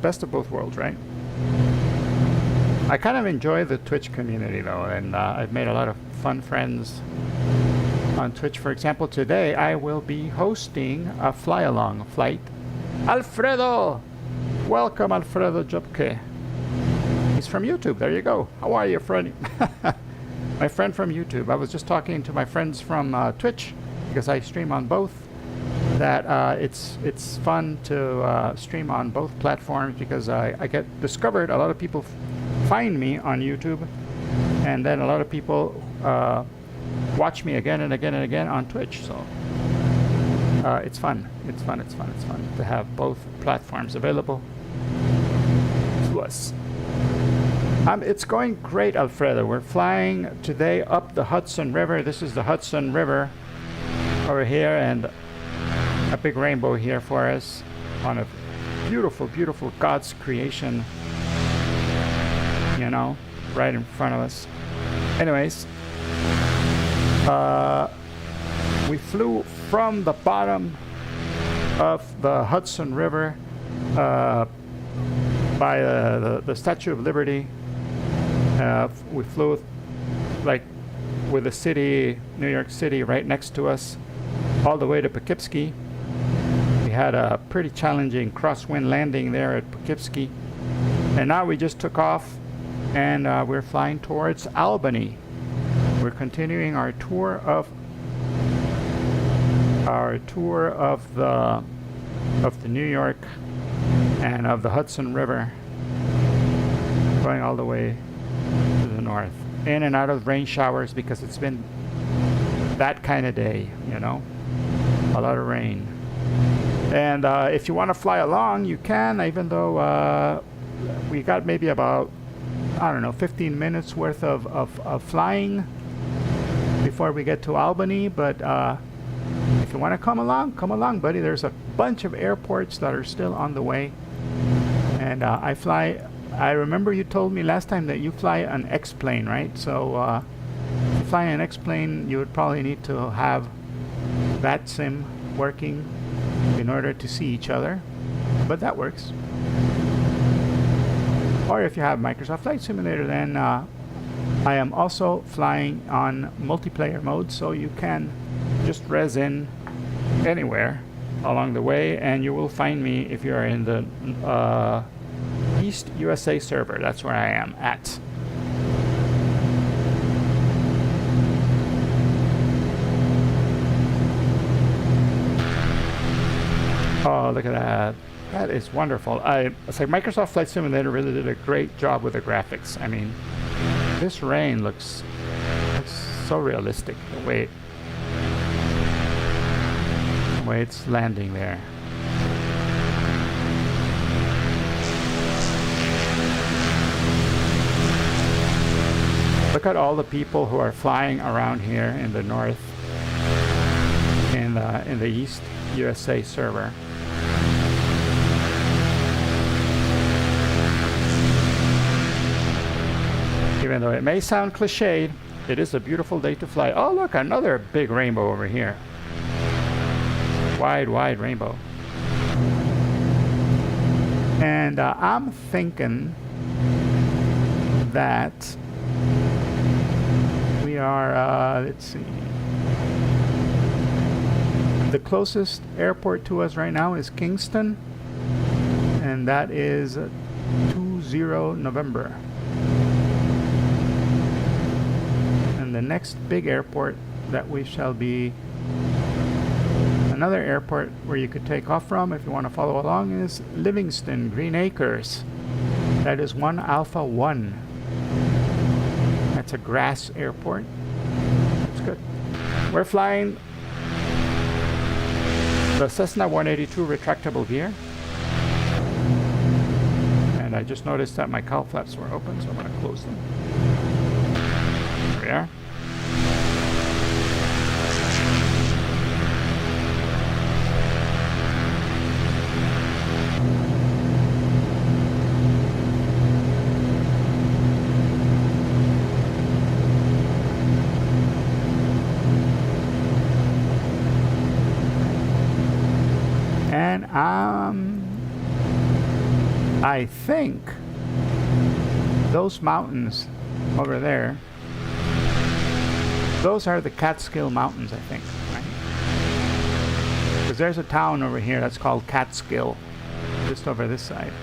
best of both worlds, right? I kind of enjoy the Twitch community though, and I've made a lot of fun friends on Twitch. For example, today I will be hosting a fly-along flight. Alfredo! Welcome, Alfredo Jobke. He's from YouTube. There you go. How are you, friend? My friend from YouTube. I was just talking to my friends from Twitch, because I stream on both, that it's fun to stream on both platforms because I get discovered. A lot of people find me on YouTube, and then a lot of people watch me again and again and again on Twitch. So it's fun. It's fun to have both platforms available to us. It's going great, Alfredo. We're flying today up the Hudson River. This is the Hudson River over here, and a big rainbow here for us on a beautiful, beautiful God's creation, you know, right in front of us. Anyways, we flew from the bottom of the Hudson River by the Statue of Liberty. We flew like with the city, New York City, right next to us, all the way to Poughkeepsie. We had a pretty challenging crosswind landing there at Poughkeepsie, and now we just took off and we're flying towards Albany. We're continuing our tour of the New York and of the Hudson River, going all the way to the north, in and out of rain showers because it's been that kind of day, you know, a lot of rain. And if you want to fly along, you can, even though we got maybe about, I don't know, 15 minutes worth of flying before we get to Albany. But if you want to come along, buddy. There's a bunch of airports that are still on the way. And I remember you told me last time that you fly an X-plane, right? So to fly an X-plane, you would probably need to have that sim working in order to see each other. But that works. or if you have Microsoft Flight Simulator, then I am also flying on multiplayer mode, so you can just res in anywhere along the way, and you will find me if you are in the East USA server. That's where I am at. Oh, look at that. That is wonderful. It's like Microsoft Flight Simulator really did a great job with the graphics. I mean, this rain looks so realistic. The way it's landing there. Look at all the people who are flying around here in the north, in the East USA server. Even though it may sound cliched, it is a beautiful day to fly. Oh, look, another big rainbow over here. Wide, wide rainbow. And I'm thinking that we are, let's see. The closest airport to us right now is Kingston, and that is 20 November. The next big airport that we shall be, another airport where you could take off from if you want to follow along, is Livingston, Green Acres. That is 1 Alpha 1. That's a grass airport. That's good. We're flying the Cessna 182 retractable gear. And I just noticed that my cowl flaps were open, so I'm going to close them. There we are. And I think those mountains over there, those are the Catskill Mountains, I think, right? Because there's a town over here that's called Catskill, just over this side.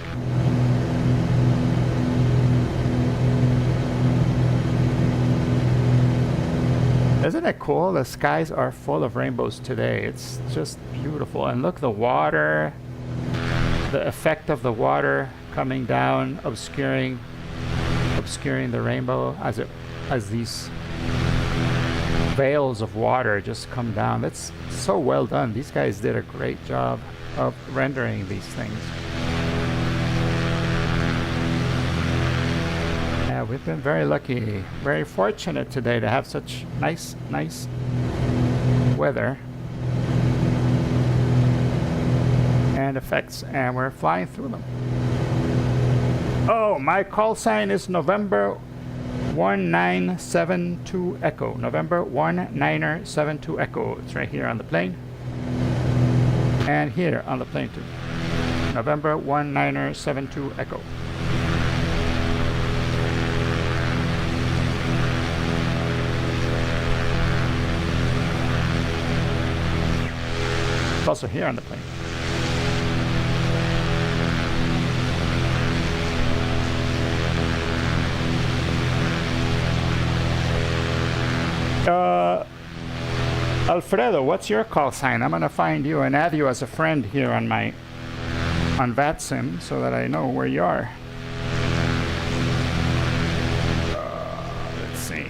Isn't it cool? The skies are full of rainbows today. It's just beautiful. And look, the water, the effect of the water coming down, obscuring the rainbow as these veils of water just come down. That's so well done. These guys did a great job of rendering these things. Yeah, we've been very lucky, very fortunate today to have such nice weather and effects, and we're flying through them. Oh, my call sign is November 1972 Echo. November 1972 Echo. It's right here on the plane. And here on the plane too. November 1972 Echo. It's also here on the plane. Alfredo, what's your call sign? I'm gonna find you and add you as a friend here on VATSIM so that I know where you are. Let's see.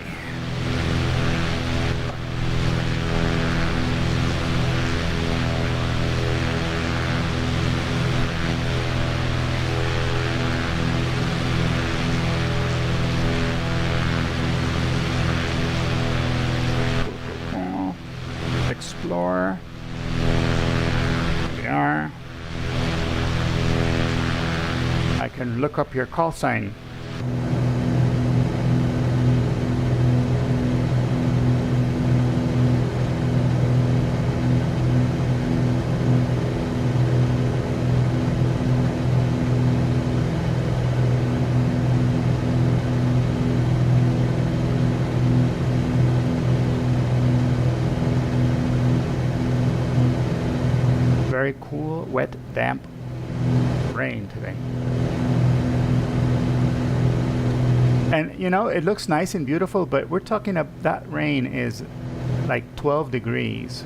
Explore. Here we are. I can look up your call sign. cool, wet, damp rain today. And you know, it looks nice and beautiful, but we're talking about that rain is like 12 degrees.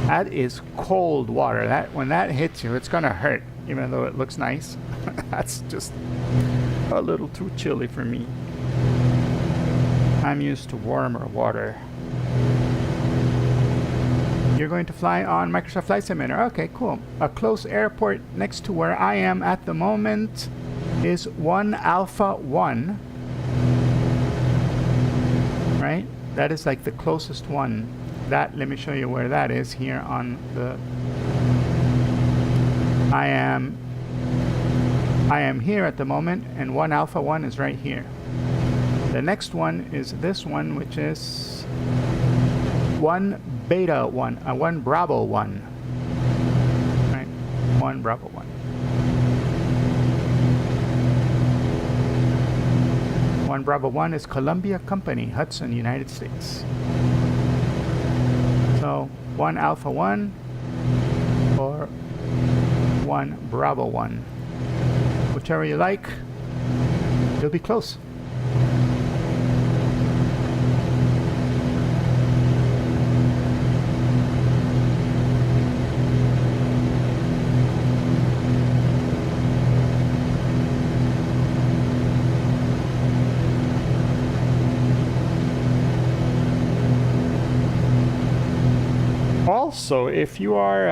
That is cold water. That when that hits you, it's gonna hurt, even though it looks nice. That's just a little too chilly for me. I'm used to warmer water. You're going to fly on Microsoft Flight Simulator. Okay, cool. A close airport next to where I am at the moment is 1 Alpha 1. Right? That is like the closest one. That, let me show you where that is here on the... I am here at the moment, and 1 Alpha 1 is right here. The next one is this one, which is 1 Beta 1, 1 Bravo 1. Right? 1 Bravo 1. 1 Bravo 1 is Columbia Company, Hudson, United States. So 1 Alpha 1 or 1 Bravo 1. Whichever you like, you'll be close. Also, if you are,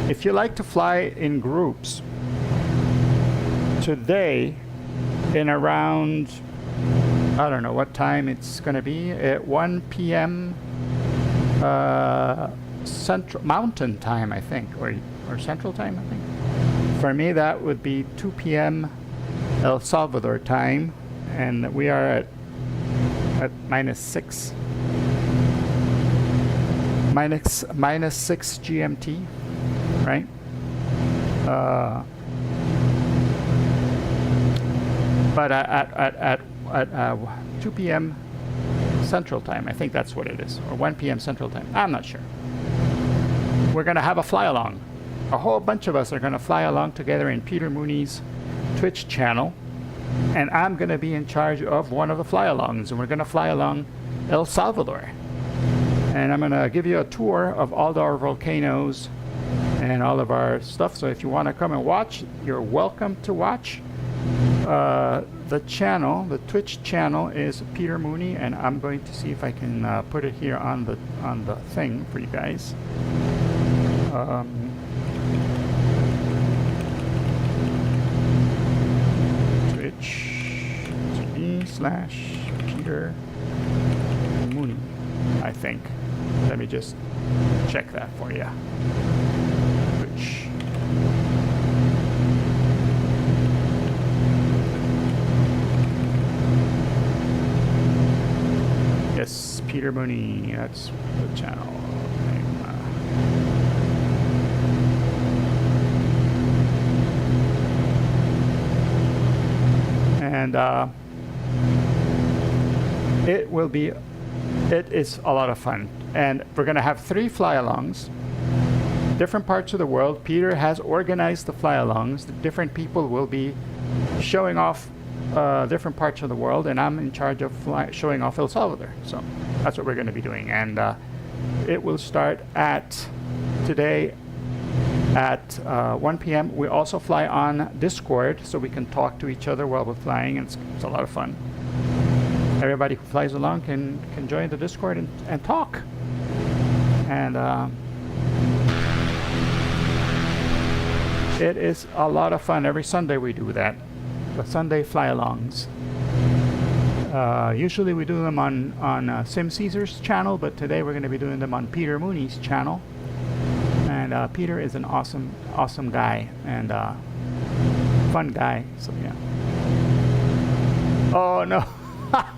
if you like to fly in groups, today, in around, I don't know what time it's going to be, at 1 p.m. Central Mountain Time, I think, or Central Time, I think. For me, that would be 2 p.m. El Salvador time, and we are at -6. Minus 6 GMT, right? But at 2 p.m. Central Time, I think that's what it is, or 1 p.m. Central Time. I'm not sure. We're gonna have a fly along. A whole bunch of us are gonna fly along together in Peter Mooney's Twitch channel, and I'm gonna be in charge of one of the fly-alongs, and we're gonna fly along El Salvador. And I'm going to give you a tour of all our volcanoes and all of our stuff. So if you want to come and watch, you're welcome to watch. The channel, the Twitch channel is Peter Mooney, and I'm going to see if I can put it here on the thing for you guys. Twitch.tv/Peter Mooney, I think. Let me just check that for you. Which yes, Peter Mooney. That's the channel name. And it is a lot of fun. And we're going to have 3 fly-alongs, different parts of the world. Peter has organized the fly-alongs. The different people will be showing off different parts of the world, and I'm in charge of showing off El Salvador. So that's what we're going to be doing. And it will start today at 1 p.m. We also fly on Discord, so we can talk to each other while we're flying, and it's a lot of fun. Everybody who flies along can join the Discord and talk. And it is a lot of fun. Every Sunday we do that. The Sunday fly-alongs. Usually we do them on Sim Caesar's channel, but today we're going to be doing them on Peter Mooney's channel. And Peter is an awesome guy and fun guy. So yeah. Oh no.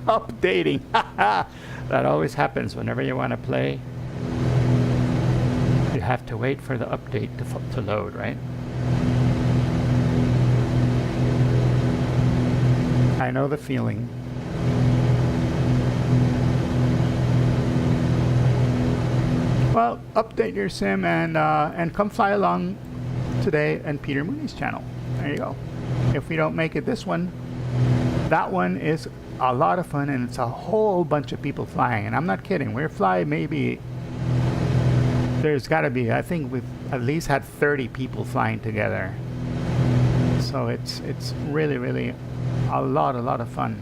Updating. That always happens whenever you want to play. You have to wait for the update to load, right? I know the feeling. Well, update your sim and come fly along today and Peter Mooney's channel. There you go. If we don't make it this one, that one is a lot of fun, and it's a whole bunch of people flying. And I'm not kidding. We're flying maybe. There's got to be. I think we've at least had 30 people flying together. So it's really, really a lot of fun.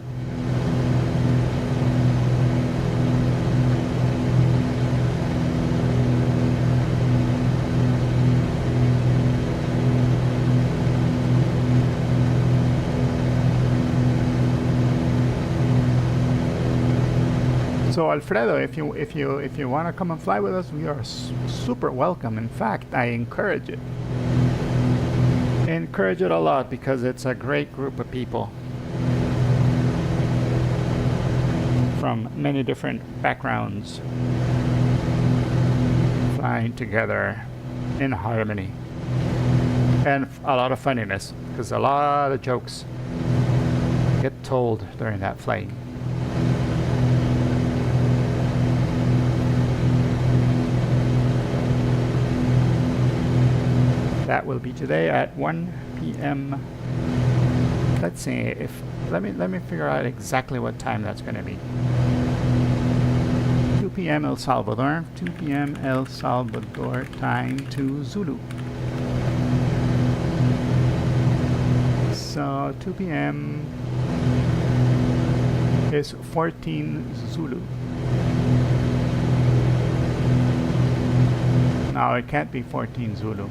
So Alfredo, if you want to come and fly with us, we are super welcome. In fact, I encourage it. Encourage it a lot because it's a great group of people from many different backgrounds flying together in harmony, and a lot of funniness because a lot of jokes get told during that flight. That will be today at 1 p.m. Let's see if let me figure out exactly what time that's going to be. 2 p.m. El Salvador, 2 p.m. El Salvador time to Zulu. So 2 p.m. is 14 Zulu. No, it can't be 14 Zulu.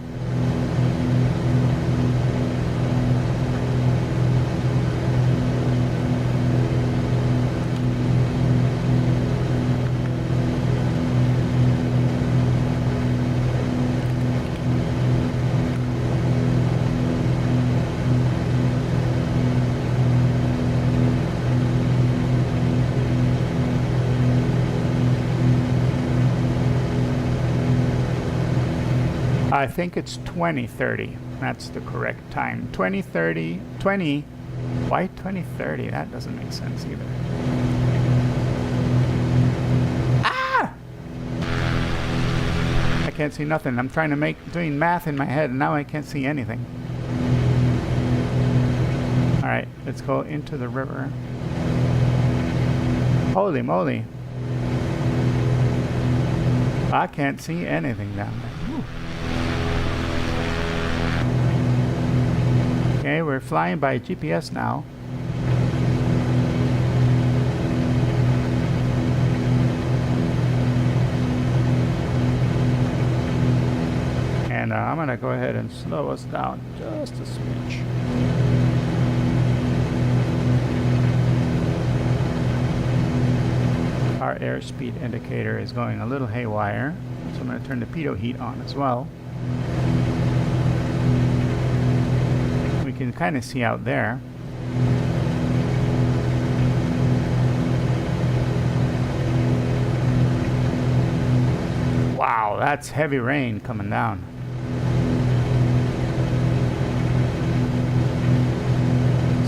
I think it's 2030. That's the correct time. 2030. 20. Why 2030? That doesn't make sense either. Ah! I can't see nothing. I'm trying to doing math in my head, and now I can't see anything. All right, let's go into the river. Holy moly! I can't see anything down there. Whew. Okay, we're flying by GPS now. And I'm going to go ahead and slow us down just a smidge. Our airspeed indicator is going a little haywire, so I'm going to turn the pitot heat on as well. We can kind of see out there. Wow, that's heavy rain coming down.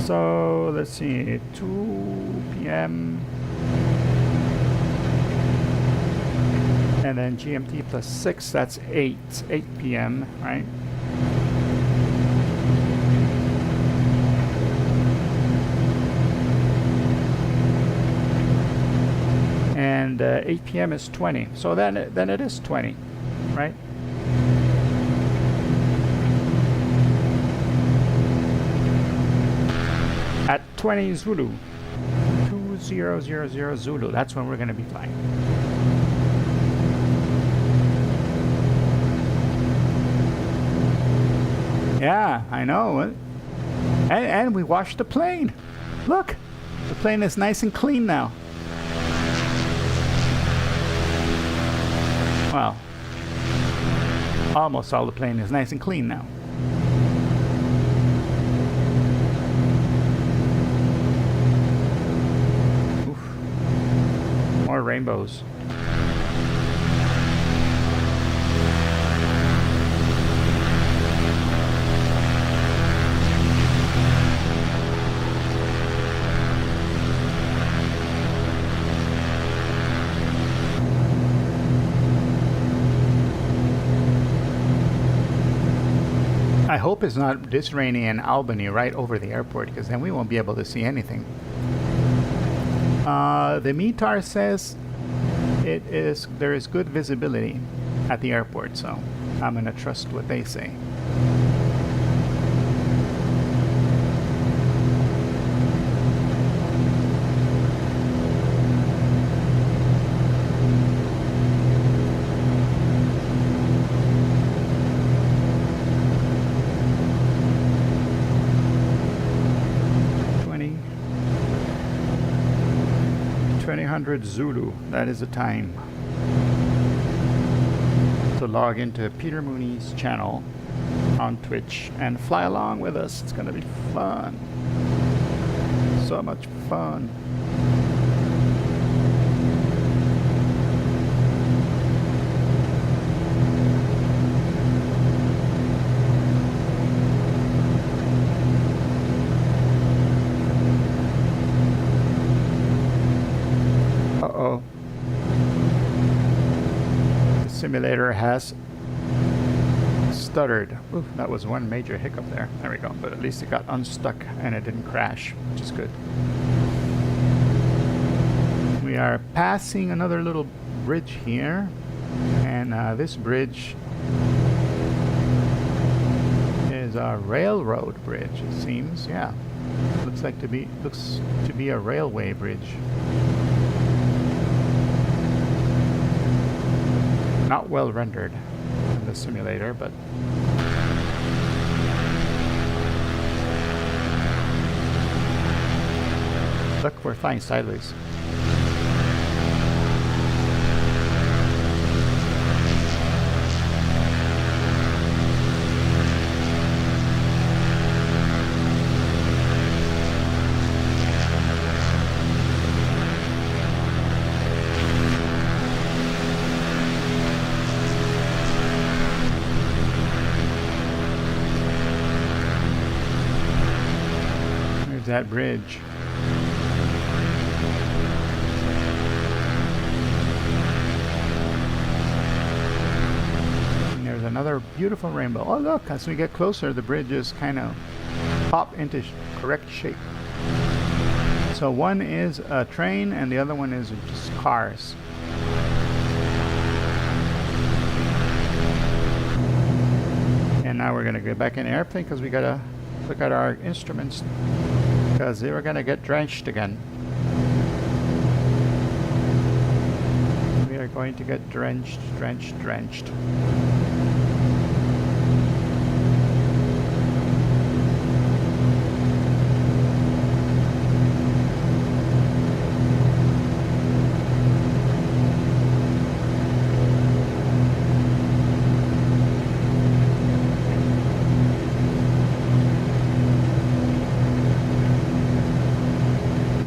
So let's see, 2 p.m. and then GMT plus 6, that's 8 p.m., right? And 8 p.m. is 20, so then it is 20, right? At 20 Zulu, 2000 Zulu, that's when we're going to be flying. Yeah, I know. And we washed the plane. Look, the plane is nice and clean now. Well, almost all the plane is nice and clean now. Oof. More rainbows. I hope it's not this rainy in Albany right over the airport, because then we won't be able to see anything. The METAR says there is good visibility at the airport, so I'm gonna trust what they say. Zulu, that is the time to log into Peter Mooney's channel on Twitch and fly along with us. It's gonna be fun, so much fun. Simulator has stuttered. Ooh, that was one major hiccup there. There we go. But at least it got unstuck and it didn't crash, which is good. We are passing another little bridge here, and this bridge is a railroad bridge. It seems, yeah. Looks to be a railway bridge. Not well rendered in the simulator, but look, we're flying sideways. That bridge. And there's another beautiful rainbow. Oh look, as we get closer, the bridges kind of pop into correct shape. So one is a train and the other one is just cars. And now we're gonna go back in the airplane because we gotta look at our instruments, because they were going to get drenched again. We are going to get drenched.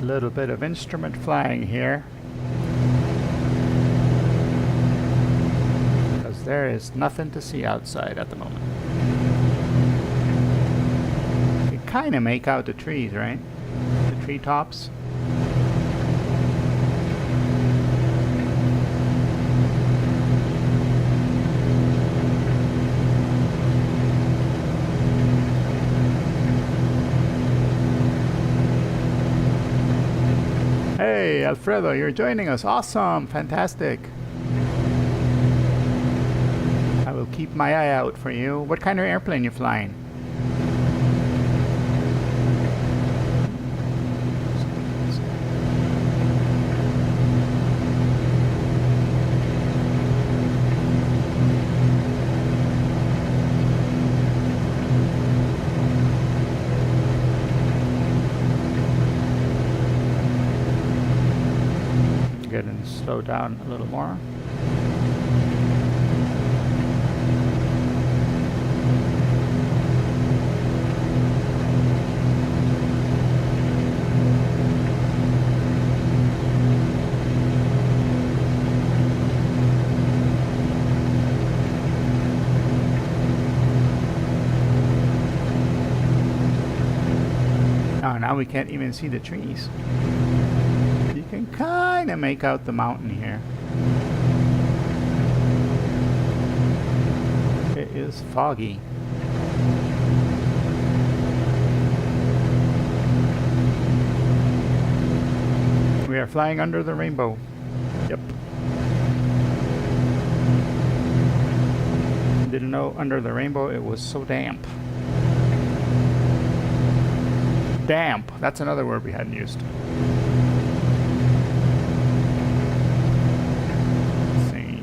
Little bit of instrument flying here, because there is nothing to see outside at the moment. You kind of make out the trees, right? The treetops. Hey, Alfredo, you're joining us. Awesome. Fantastic. I will keep my eye out for you. What kind of airplane are you flying? Slow down a little more. Oh, now we can't even see the trees. You can kind of make out the mountain here. It is foggy. are flying under the rainbow. Yep. Didn't know under the rainbow it was so damp. Damp. That's another word we hadn't used. Let's see.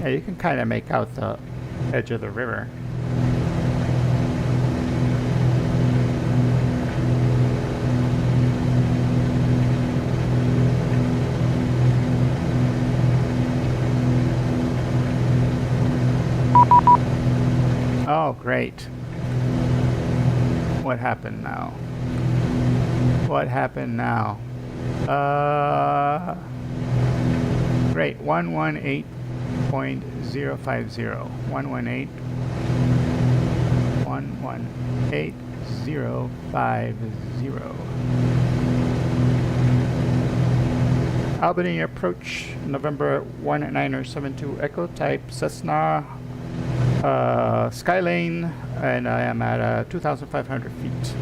Yeah, you can kind of make out the edge of the river. Oh, great. What happened now? What happened now? Great. 118.050. 118.050. Albany approach, November 1972 Echo type Cessna. Skylane, and I am at 2,500 feet.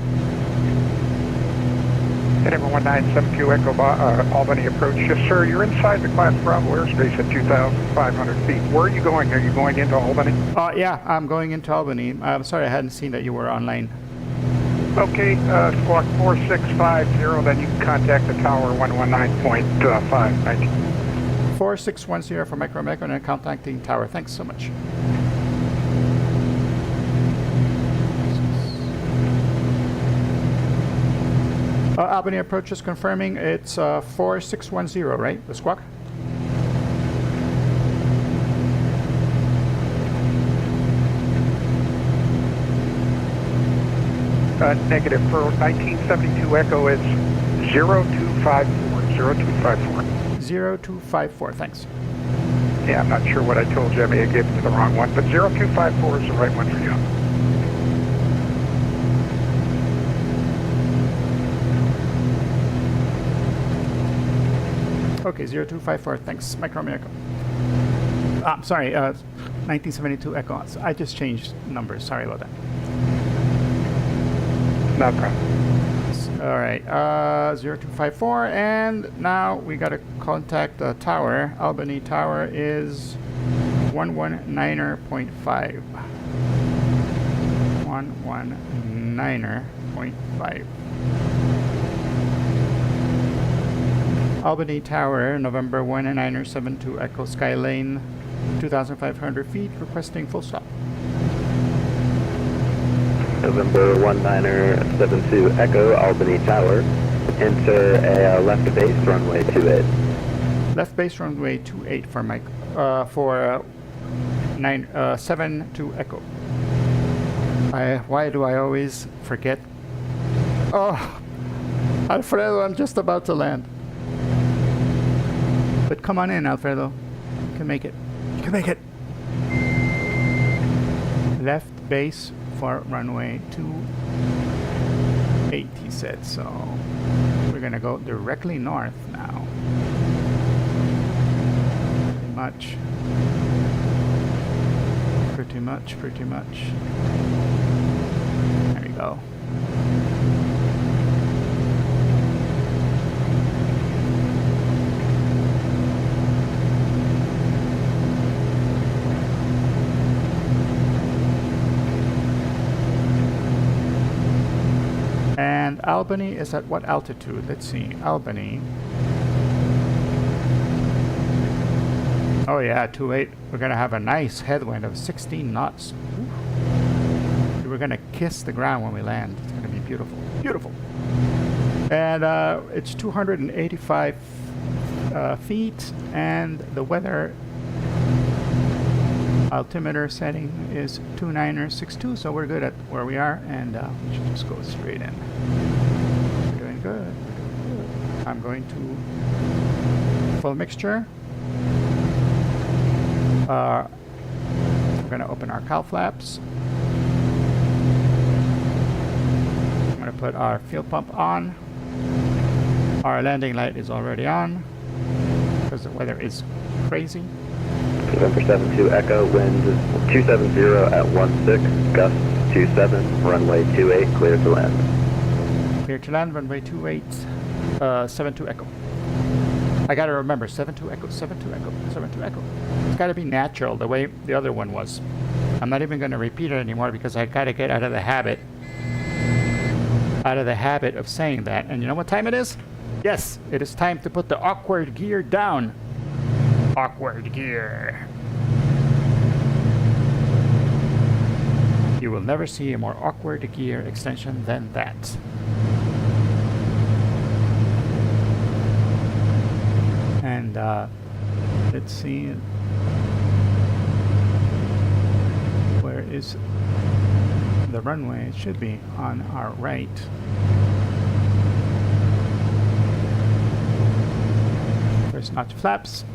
Denver 1972 Echo Albany approach. Yes, sir. You're inside the Class Bravo airspace at 2,500 feet. Where are you going? Are you going into Albany? Yeah, I'm going into Albany. I'm sorry I hadn't seen that you were online. Okay, squawk 4650, then you can contact the tower 119.5. 4610 for Micro and contacting tower. Thanks so much. Albany approach is confirming it's 4610, right? The squawk? Negative. For 1972 Echo, it's 0254. 0254. 0254, thanks. Yeah, I'm not sure what I told you. I may have given you the wrong one, but 0254 is the right one for you. Okay, 0254, thanks. Micro. I'm sorry, 1972 Echo. I just changed numbers. Sorry about that. No problem. All right, 0254, and now we got to contact the tower. Albany Tower is 119.5. 119.5. Albany Tower, November 1972 Echo Skylane, 2,500 feet, requesting full stop. November 1972 Echo, Albany Tower. Enter a left base runway 28. Left base runway 28 for Mike, 72 Echo. Why do I always forget? Oh, Alfredo, I'm just about to land. But come on in, Alfredo. You can make it. You can make it. Left base for runway 28, he said. So we're going to go directly north now. Pretty much. There we go. And Albany is at what altitude? Let's see. Albany. Oh yeah, 28. We're going to have a nice headwind of 16 knots. Ooh. We're going to kiss the ground when we land. It's going to be beautiful. Beautiful. And it's 285 feet, and the weather altimeter setting is 2962, so we're good at where we are, and we should just go straight in. We're doing good. I'm going to full mixture. We're going to open our cowl flaps. I'm going to put our fuel pump on. Our landing light is already on. because the weather is crazy. November 72 Echo, wind 270 at 16, gust 27, runway 28, clear to land. Clear to land, runway 28, 72 Echo. I gotta remember, 72 Echo, 72 Echo, 72 Echo. It's gotta be natural, the way the other one was. I'm not even gonna repeat it anymore because I gotta get out of the habit of saying that. And you know what time it is? Yes, it is time to put the awkward gear down. Awkward gear. You will never see a more awkward gear extension than that. And let's see, where is the runway? It should be on our right. First notch flaps.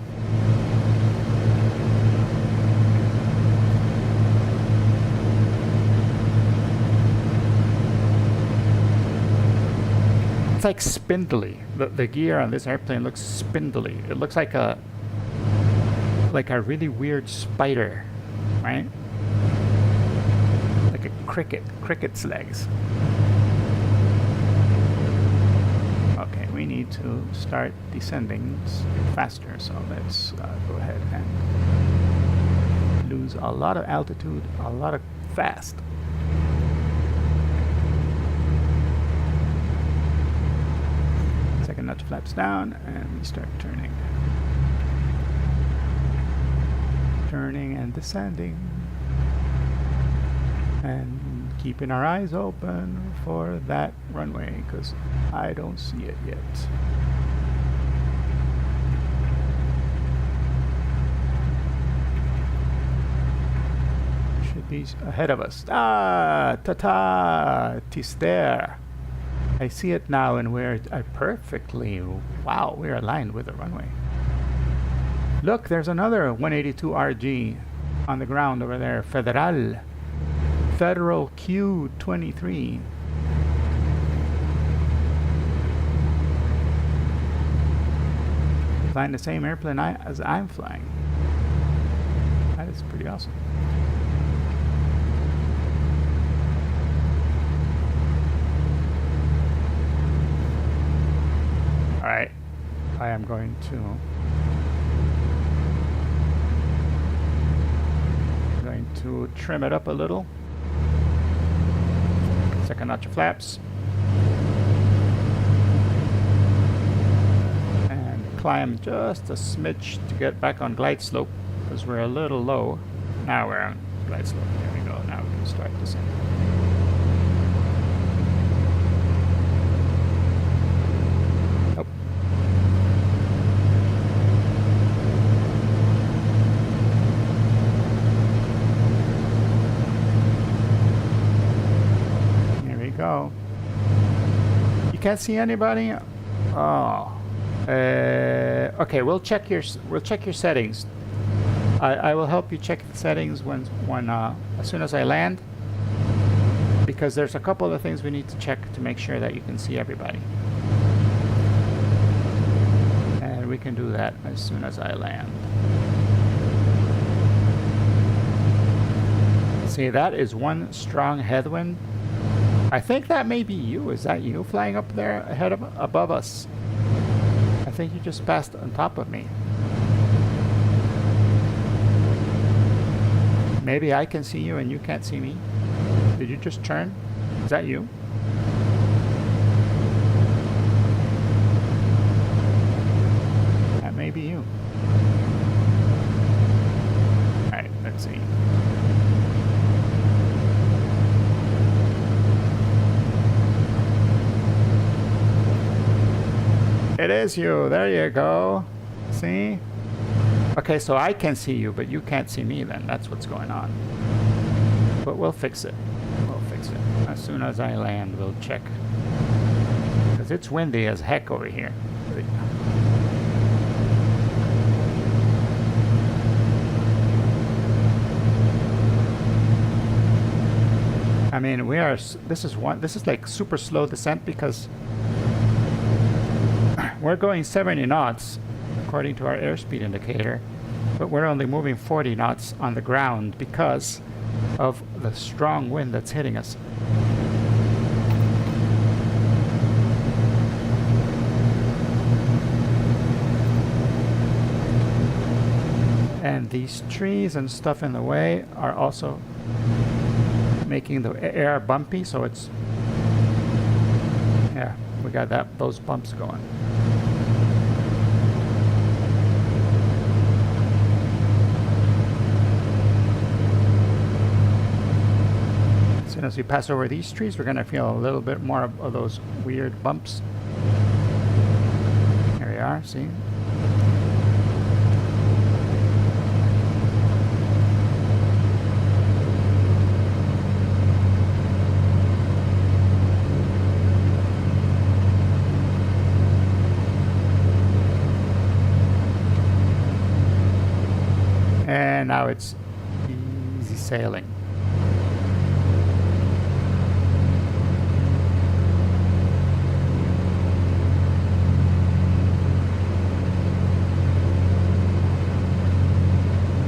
It's like spindly. The gear on this airplane looks spindly. It looks like a really weird spider, right? Like a cricket's legs. Okay, we need to start descending faster, so let's go ahead and lose a lot of altitude, a lot of fast. Second notch flaps down, and we start turning. Turning and descending. And keeping our eyes open for that runway, because I don't see it yet. Should be ahead of us. Ah, ta-ta, tis there. I see it now, and we're perfectly, wow, we're aligned with the runway. Look, there's another 182 RG on the ground over there. Federal Q23. Flying the same airplane as I'm flying. That is pretty awesome. Alright, I am going to trim it up a little. Second notch of flaps. And climb just a smidge to get back on glide slope because we're a little low. Now we're on glide slope. There we go. Now we can start descending. Go. You can't see anybody? Oh. Okay, we'll check your settings. I will help you check the settings when as soon as I land, because there's a couple of things we need to check to make sure that you can see everybody. And we can do that as soon as I land. See, that is one strong headwind. I think that may be you. Is that you flying up there above us? I think you just passed on top of me. Maybe I can see you and you can't see me. Did you just turn? Is that you? That may be you. Alright, let's see. It is you. There you go. See? Okay, so I can see you, but you can't see me then. That's what's going on. But we'll fix it. We'll fix it. As soon as I land, we'll check. Because it's windy as heck over here. I mean, this is like super slow descent because we're going 70 knots according to our airspeed indicator, but we're only moving 40 knots on the ground because of the strong wind that's hitting us. And these trees and stuff in the way are also making the air bumpy, so it's, yeah, we got those bumps going. As soon as we pass over these trees, we're going to feel a little bit more of those weird bumps. There we are, see? And now it's easy sailing.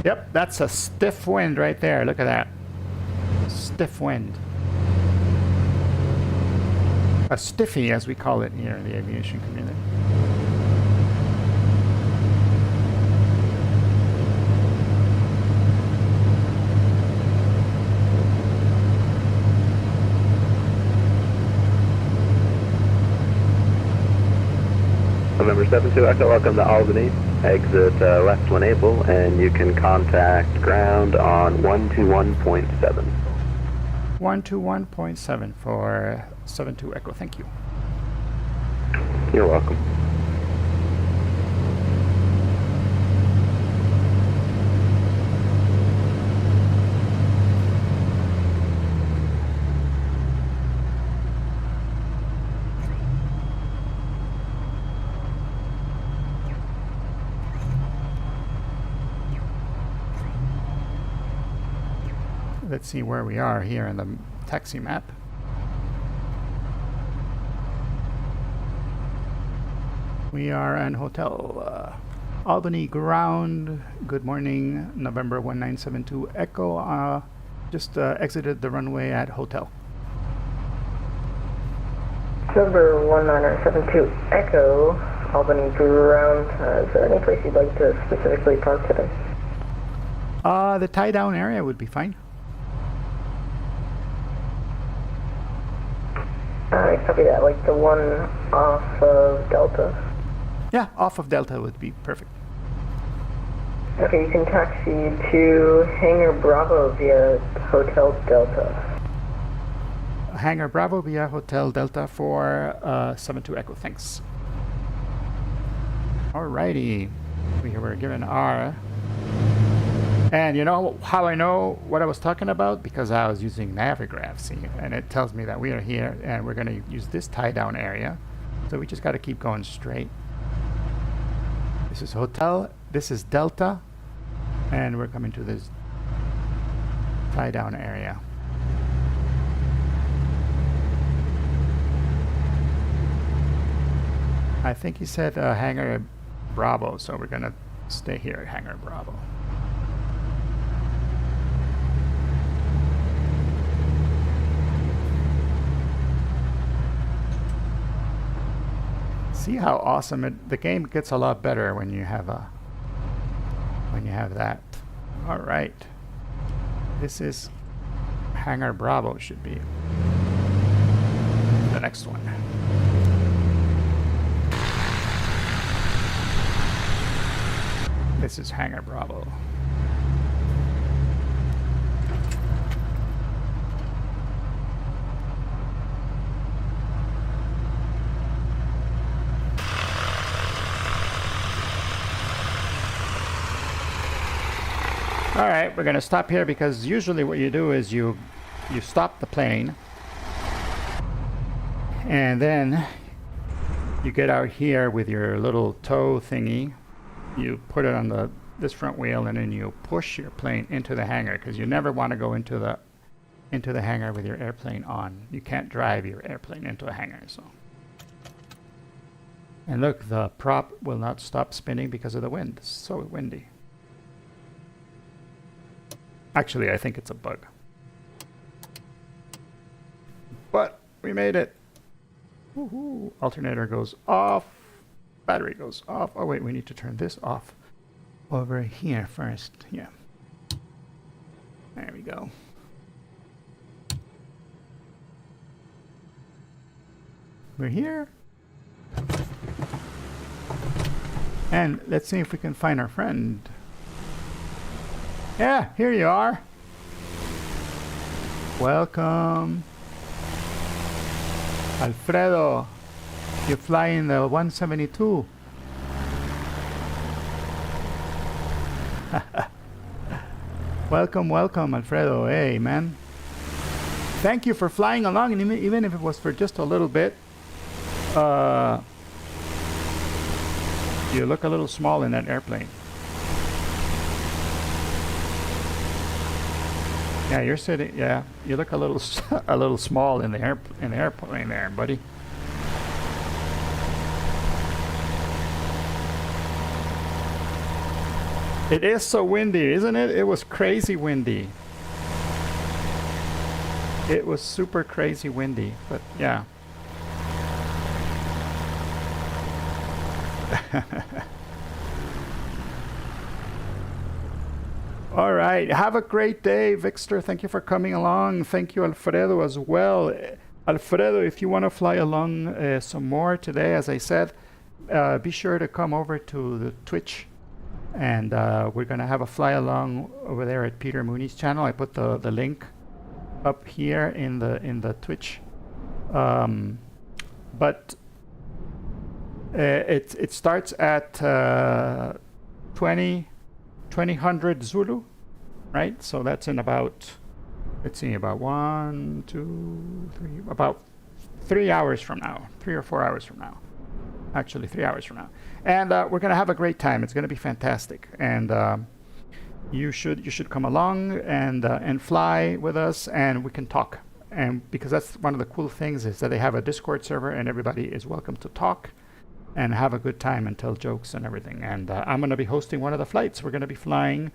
Yep, that's a stiff wind right there. Look at that. Stiff wind. A stiffy, as we call it here in the aviation community. November 72 Echo, welcome to Albany. Exit left when able, and you can contact ground on 121.7. 121.7 for 72 Echo. Thank you. You're welcome. Let's see where we are here in the taxi map. We are in Hotel Albany Ground. Good morning, November 1972 Echo. Just exited the runway at Hotel. Number 1972 Echo, Albany Ground. Is there any place you'd like to specifically park today? The tie down area would be fine. Alright, copy that. Like the one off of Delta? Yeah, off of Delta would be perfect. Okay, you can taxi to Hangar Bravo via Hotel Delta. Hangar Bravo via Hotel Delta for 72 Echo. Thanks. Alrighty. We were given our... And you know how I know what I was talking about? Because I was using Navigraph, see, and it tells me that we are here and we're going to use this tie down area. So we just got to keep going straight. This is Hotel, this is Delta, and we're coming to this tie down area. I think he said Hangar Bravo, so we're going to stay here at Hangar Bravo. See how awesome the game gets a lot better when you have that. All right, this is Hangar Bravo. Should be the next one. This is Hangar Bravo. All right, we're going to stop here because usually what you do is you stop the plane and then you get out here with your little tow thingy. You put it on this front wheel and then you push your plane into the hangar because you never want to go into the hangar with your airplane on. You can't drive your airplane into a hangar. So And look, the prop will not stop spinning because of the wind. It's so windy. Actually, I think it's a bug. But we made it. Woohoo! Alternator goes off. Battery goes off. Oh wait, we need to turn this off over here first. Yeah. There we go. We're here. And let's see if we can find our friend. Yeah, here you are. Welcome. Alfredo, you fly in the 172. Welcome, welcome, Alfredo. Hey, man. Thank you for flying along, and even if it was for just a little bit. You look a little small in that airplane. Yeah, you're sitting. Yeah, you look a little small in the airplane there, buddy. It is so windy, isn't it? It was crazy windy. It was super crazy windy, but yeah. All right, have a great day, Victor. Thank you for coming along. Thank you, Alfredo, as well. Alfredo, if you want to fly along some more today, as I said, be sure to come over to the Twitch, and we're going to have a fly along over there at Peter Mooney's channel. I put the link up here in the Twitch, but it starts at 2000 Zulu, right? So that's in about, let's see, about 1, 2, 3, about 3 hours from now, 3 or 4 hours from now. Actually, 3 hours from now. And we're gonna have a great time. It's gonna be fantastic. And you should come along and fly with us, and we can talk. And because that's one of the cool things is that they have a Discord server, and everybody is welcome to talk and have a good time and tell jokes and everything. And I'm going to be hosting one of the flights. We're going to be flying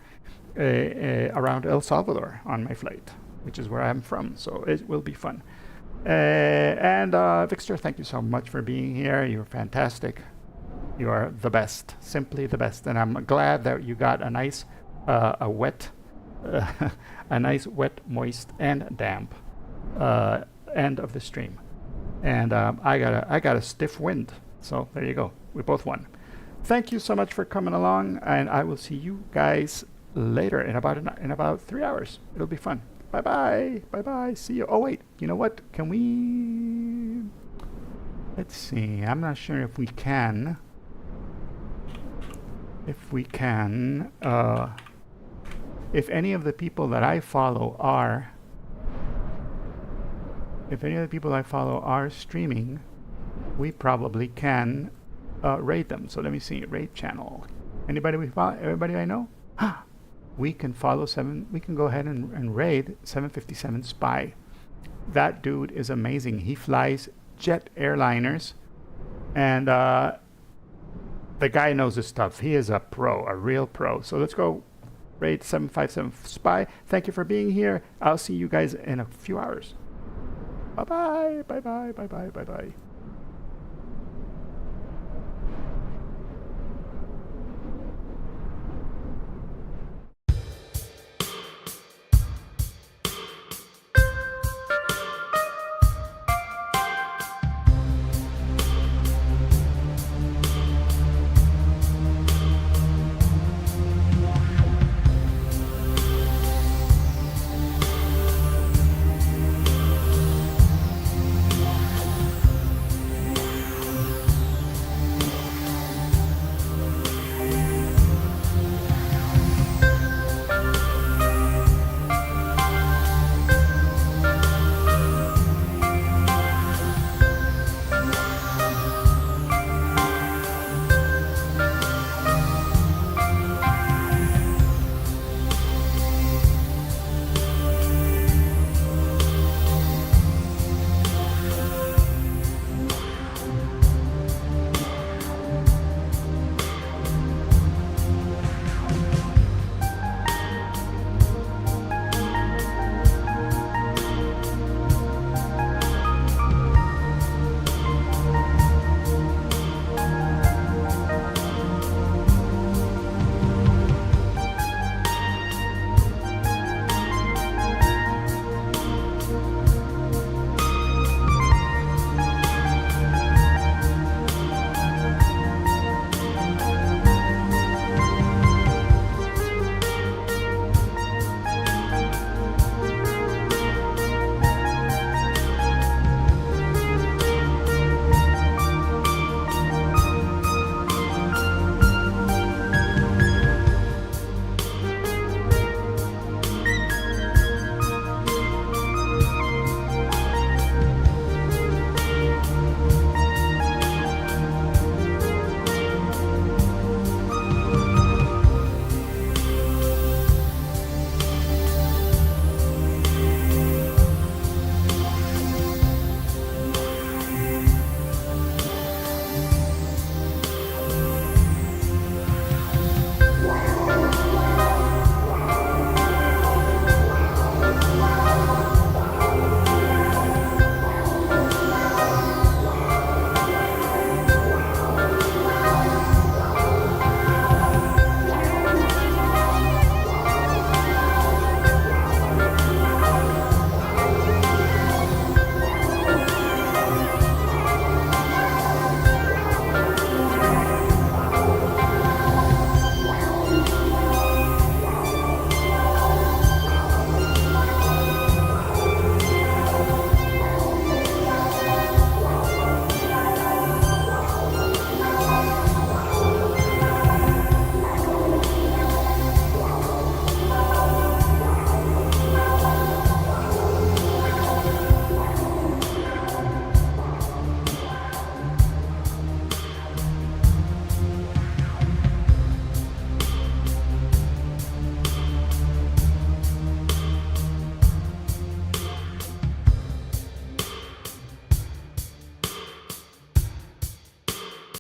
around El Salvador on my flight, which is where I'm from. So it will be fun. And Victor, thank you so much for being here. You're fantastic. You are the best, simply the best. And I'm glad that you got a nice, a nice wet, moist, and damp end of the stream. And I got a stiff wind. So there you go. We both won. Thank you so much for coming along, and I will see you guys later in about 3 hours. It'll be fun. Bye bye. Bye bye. See you. Oh wait, you know what? Can we? Let's see. I'm not sure if we can. If we can. If any of the people that I follow are. If any of the people I follow are streaming, we probably can raid them. So let me see, raid channel. Anybody we follow? Everybody I know? We can follow we can go ahead and raid 757 Spy. That dude is amazing. He flies jet airliners, and the guy knows his stuff. He is a pro, a real pro. So let's go raid 757 Spy. Thank you for being here. I'll see you guys in a few hours. Bye bye, bye bye, bye bye, bye bye.